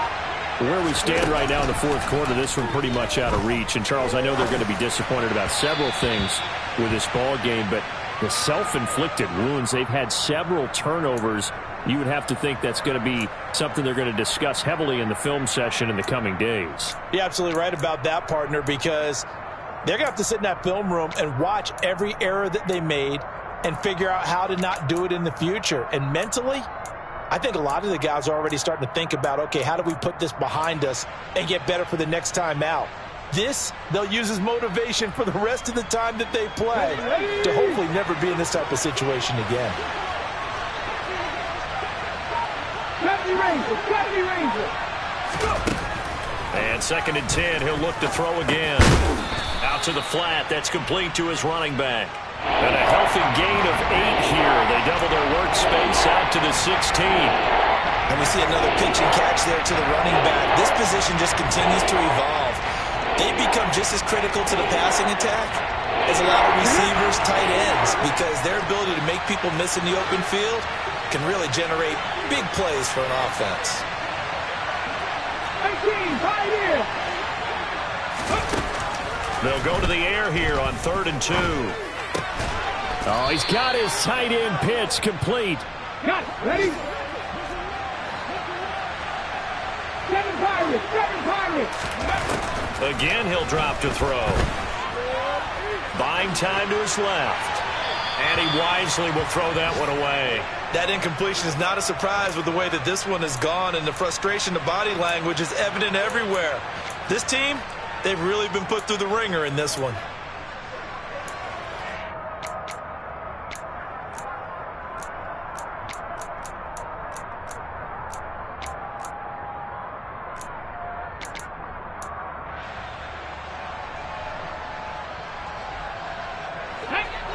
Where we stand right now in the fourth quarter, this one pretty much out of reach. And, Charles, I know they're going to be disappointed about several things with this ball game, but the self-inflicted wounds, they've had several turnovers. You would have to think that's going to be something they're going to discuss heavily in the film session in the coming days. You're absolutely right about that, partner, because they're going to have to sit in that film room and watch every error that they made and figure out how to not do it in the future. And mentally, I think a lot of the guys are already starting to think about, okay, how do we put this behind us and get better for the next time out? This, they'll use as motivation for the rest of the time that they play to hopefully never be in this type of situation again. And 2nd and 10, he'll look to throw again. Out to the flat, that's complete to his running back. And a healthy gain of 8 here. They double their workspace out to the 16. And we see another pitch and catch there to the running back. This position just continues to evolve. They become just as critical to the passing attack as a lot of receivers, tight ends, because their ability to make people miss in the open field can really generate big plays for an offense. 18, tight end. They'll go to the air here on 3rd and 2. Oh, he's got his tight end pitch complete. Got it. Ready? 7 Pirates. Again, he'll drop to throw. Buying time to his left. And he wisely will throw that one away. That incompletion is not a surprise with the way that this one has gone, and the frustration, the body language is evident everywhere. This team, they've really been put through the ringer in this one.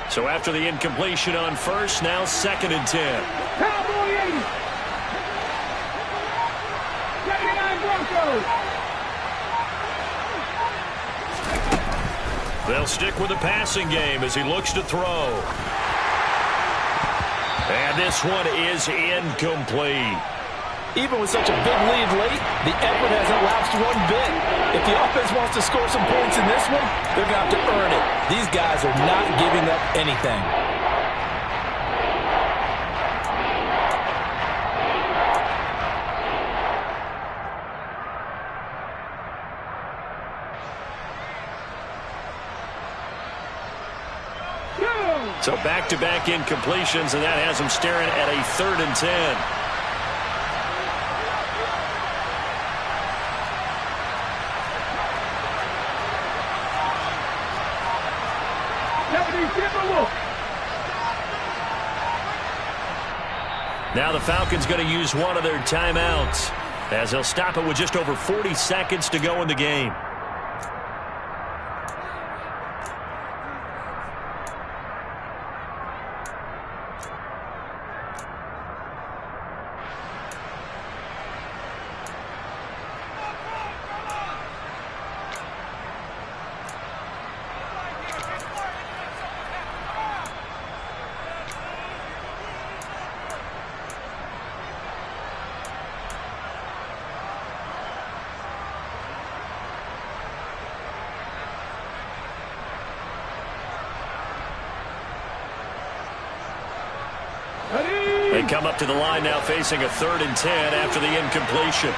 So after the incompletion on first, now 2nd and 10. Cowboy 80. 79 Broncos. They'll stick with the passing game as he looks to throw. And this one is incomplete. Even with such a big lead late, the effort hasn't lapsed one bit. If the offense wants to score some points in this one, they're going to have to earn it. These guys are not giving up anything. So back-to-back incompletions, and that has them staring at a 3rd and 10. Now the Falcons going to use one of their timeouts as they'll stop it with just over 40 seconds to go in the game. They come up to the line now facing a 3rd and 10 after the incompletion.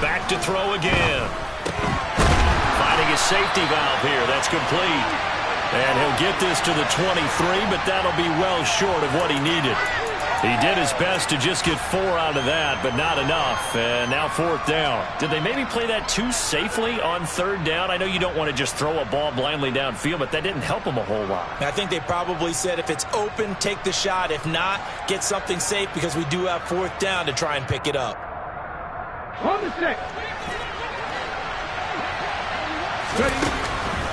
Back to throw again. Finding his safety valve here. That's complete. And he'll get this to the 23, but that'll be well short of what he needed. He did his best to just get 4 out of that, but not enough. And now 4th down. Did they maybe play that too safely on 3rd down? I know you don't want to just throw a ball blindly downfield, but that didn't help them a whole lot. I think they probably said if it's open, take the shot. If not, get something safe because we do have 4th down to try and pick it up. On the 6.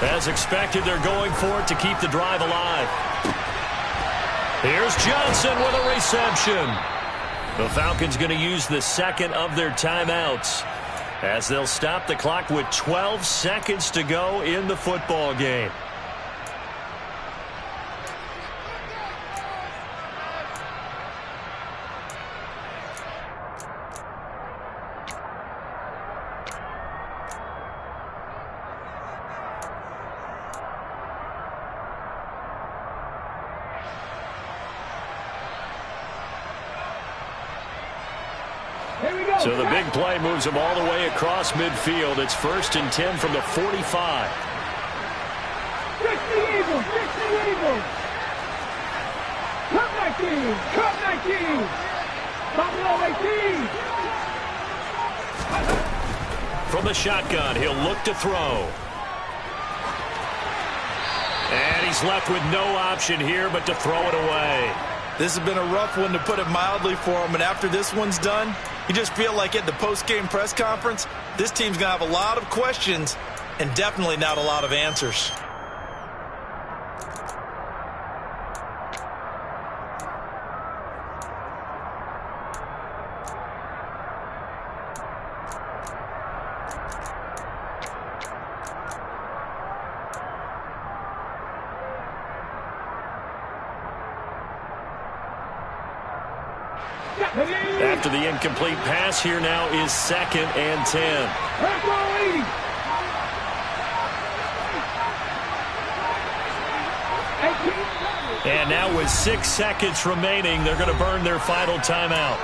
As expected, they're going for it to keep the drive alive. Here's Johnson with a reception. The Falcons going to use the 2nd of their timeouts as they'll stop the clock with 12 seconds to go in the football game. So the big play moves him all the way across midfield. It's 1st and 10 from the 45. 60 Eagles, 60 Eagles. Cup 19, Cup 19. Buffalo 18. From the shotgun, he'll look to throw. And he's left with no option here but to throw it away. This has been a rough one, to put it mildly, for him. And after this one's done, you just feel like at the post-game press conference, this team's going to have a lot of questions and definitely not a lot of answers. After the incomplete pass, here now is 2nd and 10. And now with 6 seconds remaining, they're going to burn their final timeout.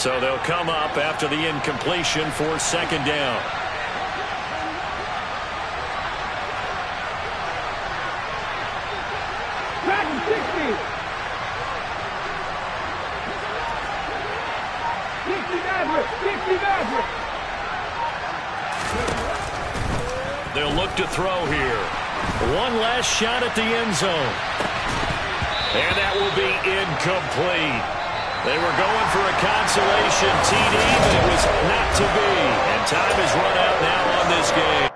So they'll come up after the incompletion for 2nd down. They'll look to throw here. One last shot at the end zone. And that will be incomplete. They were going for a consolation TD, but it was not to be. And time has run out now on this game.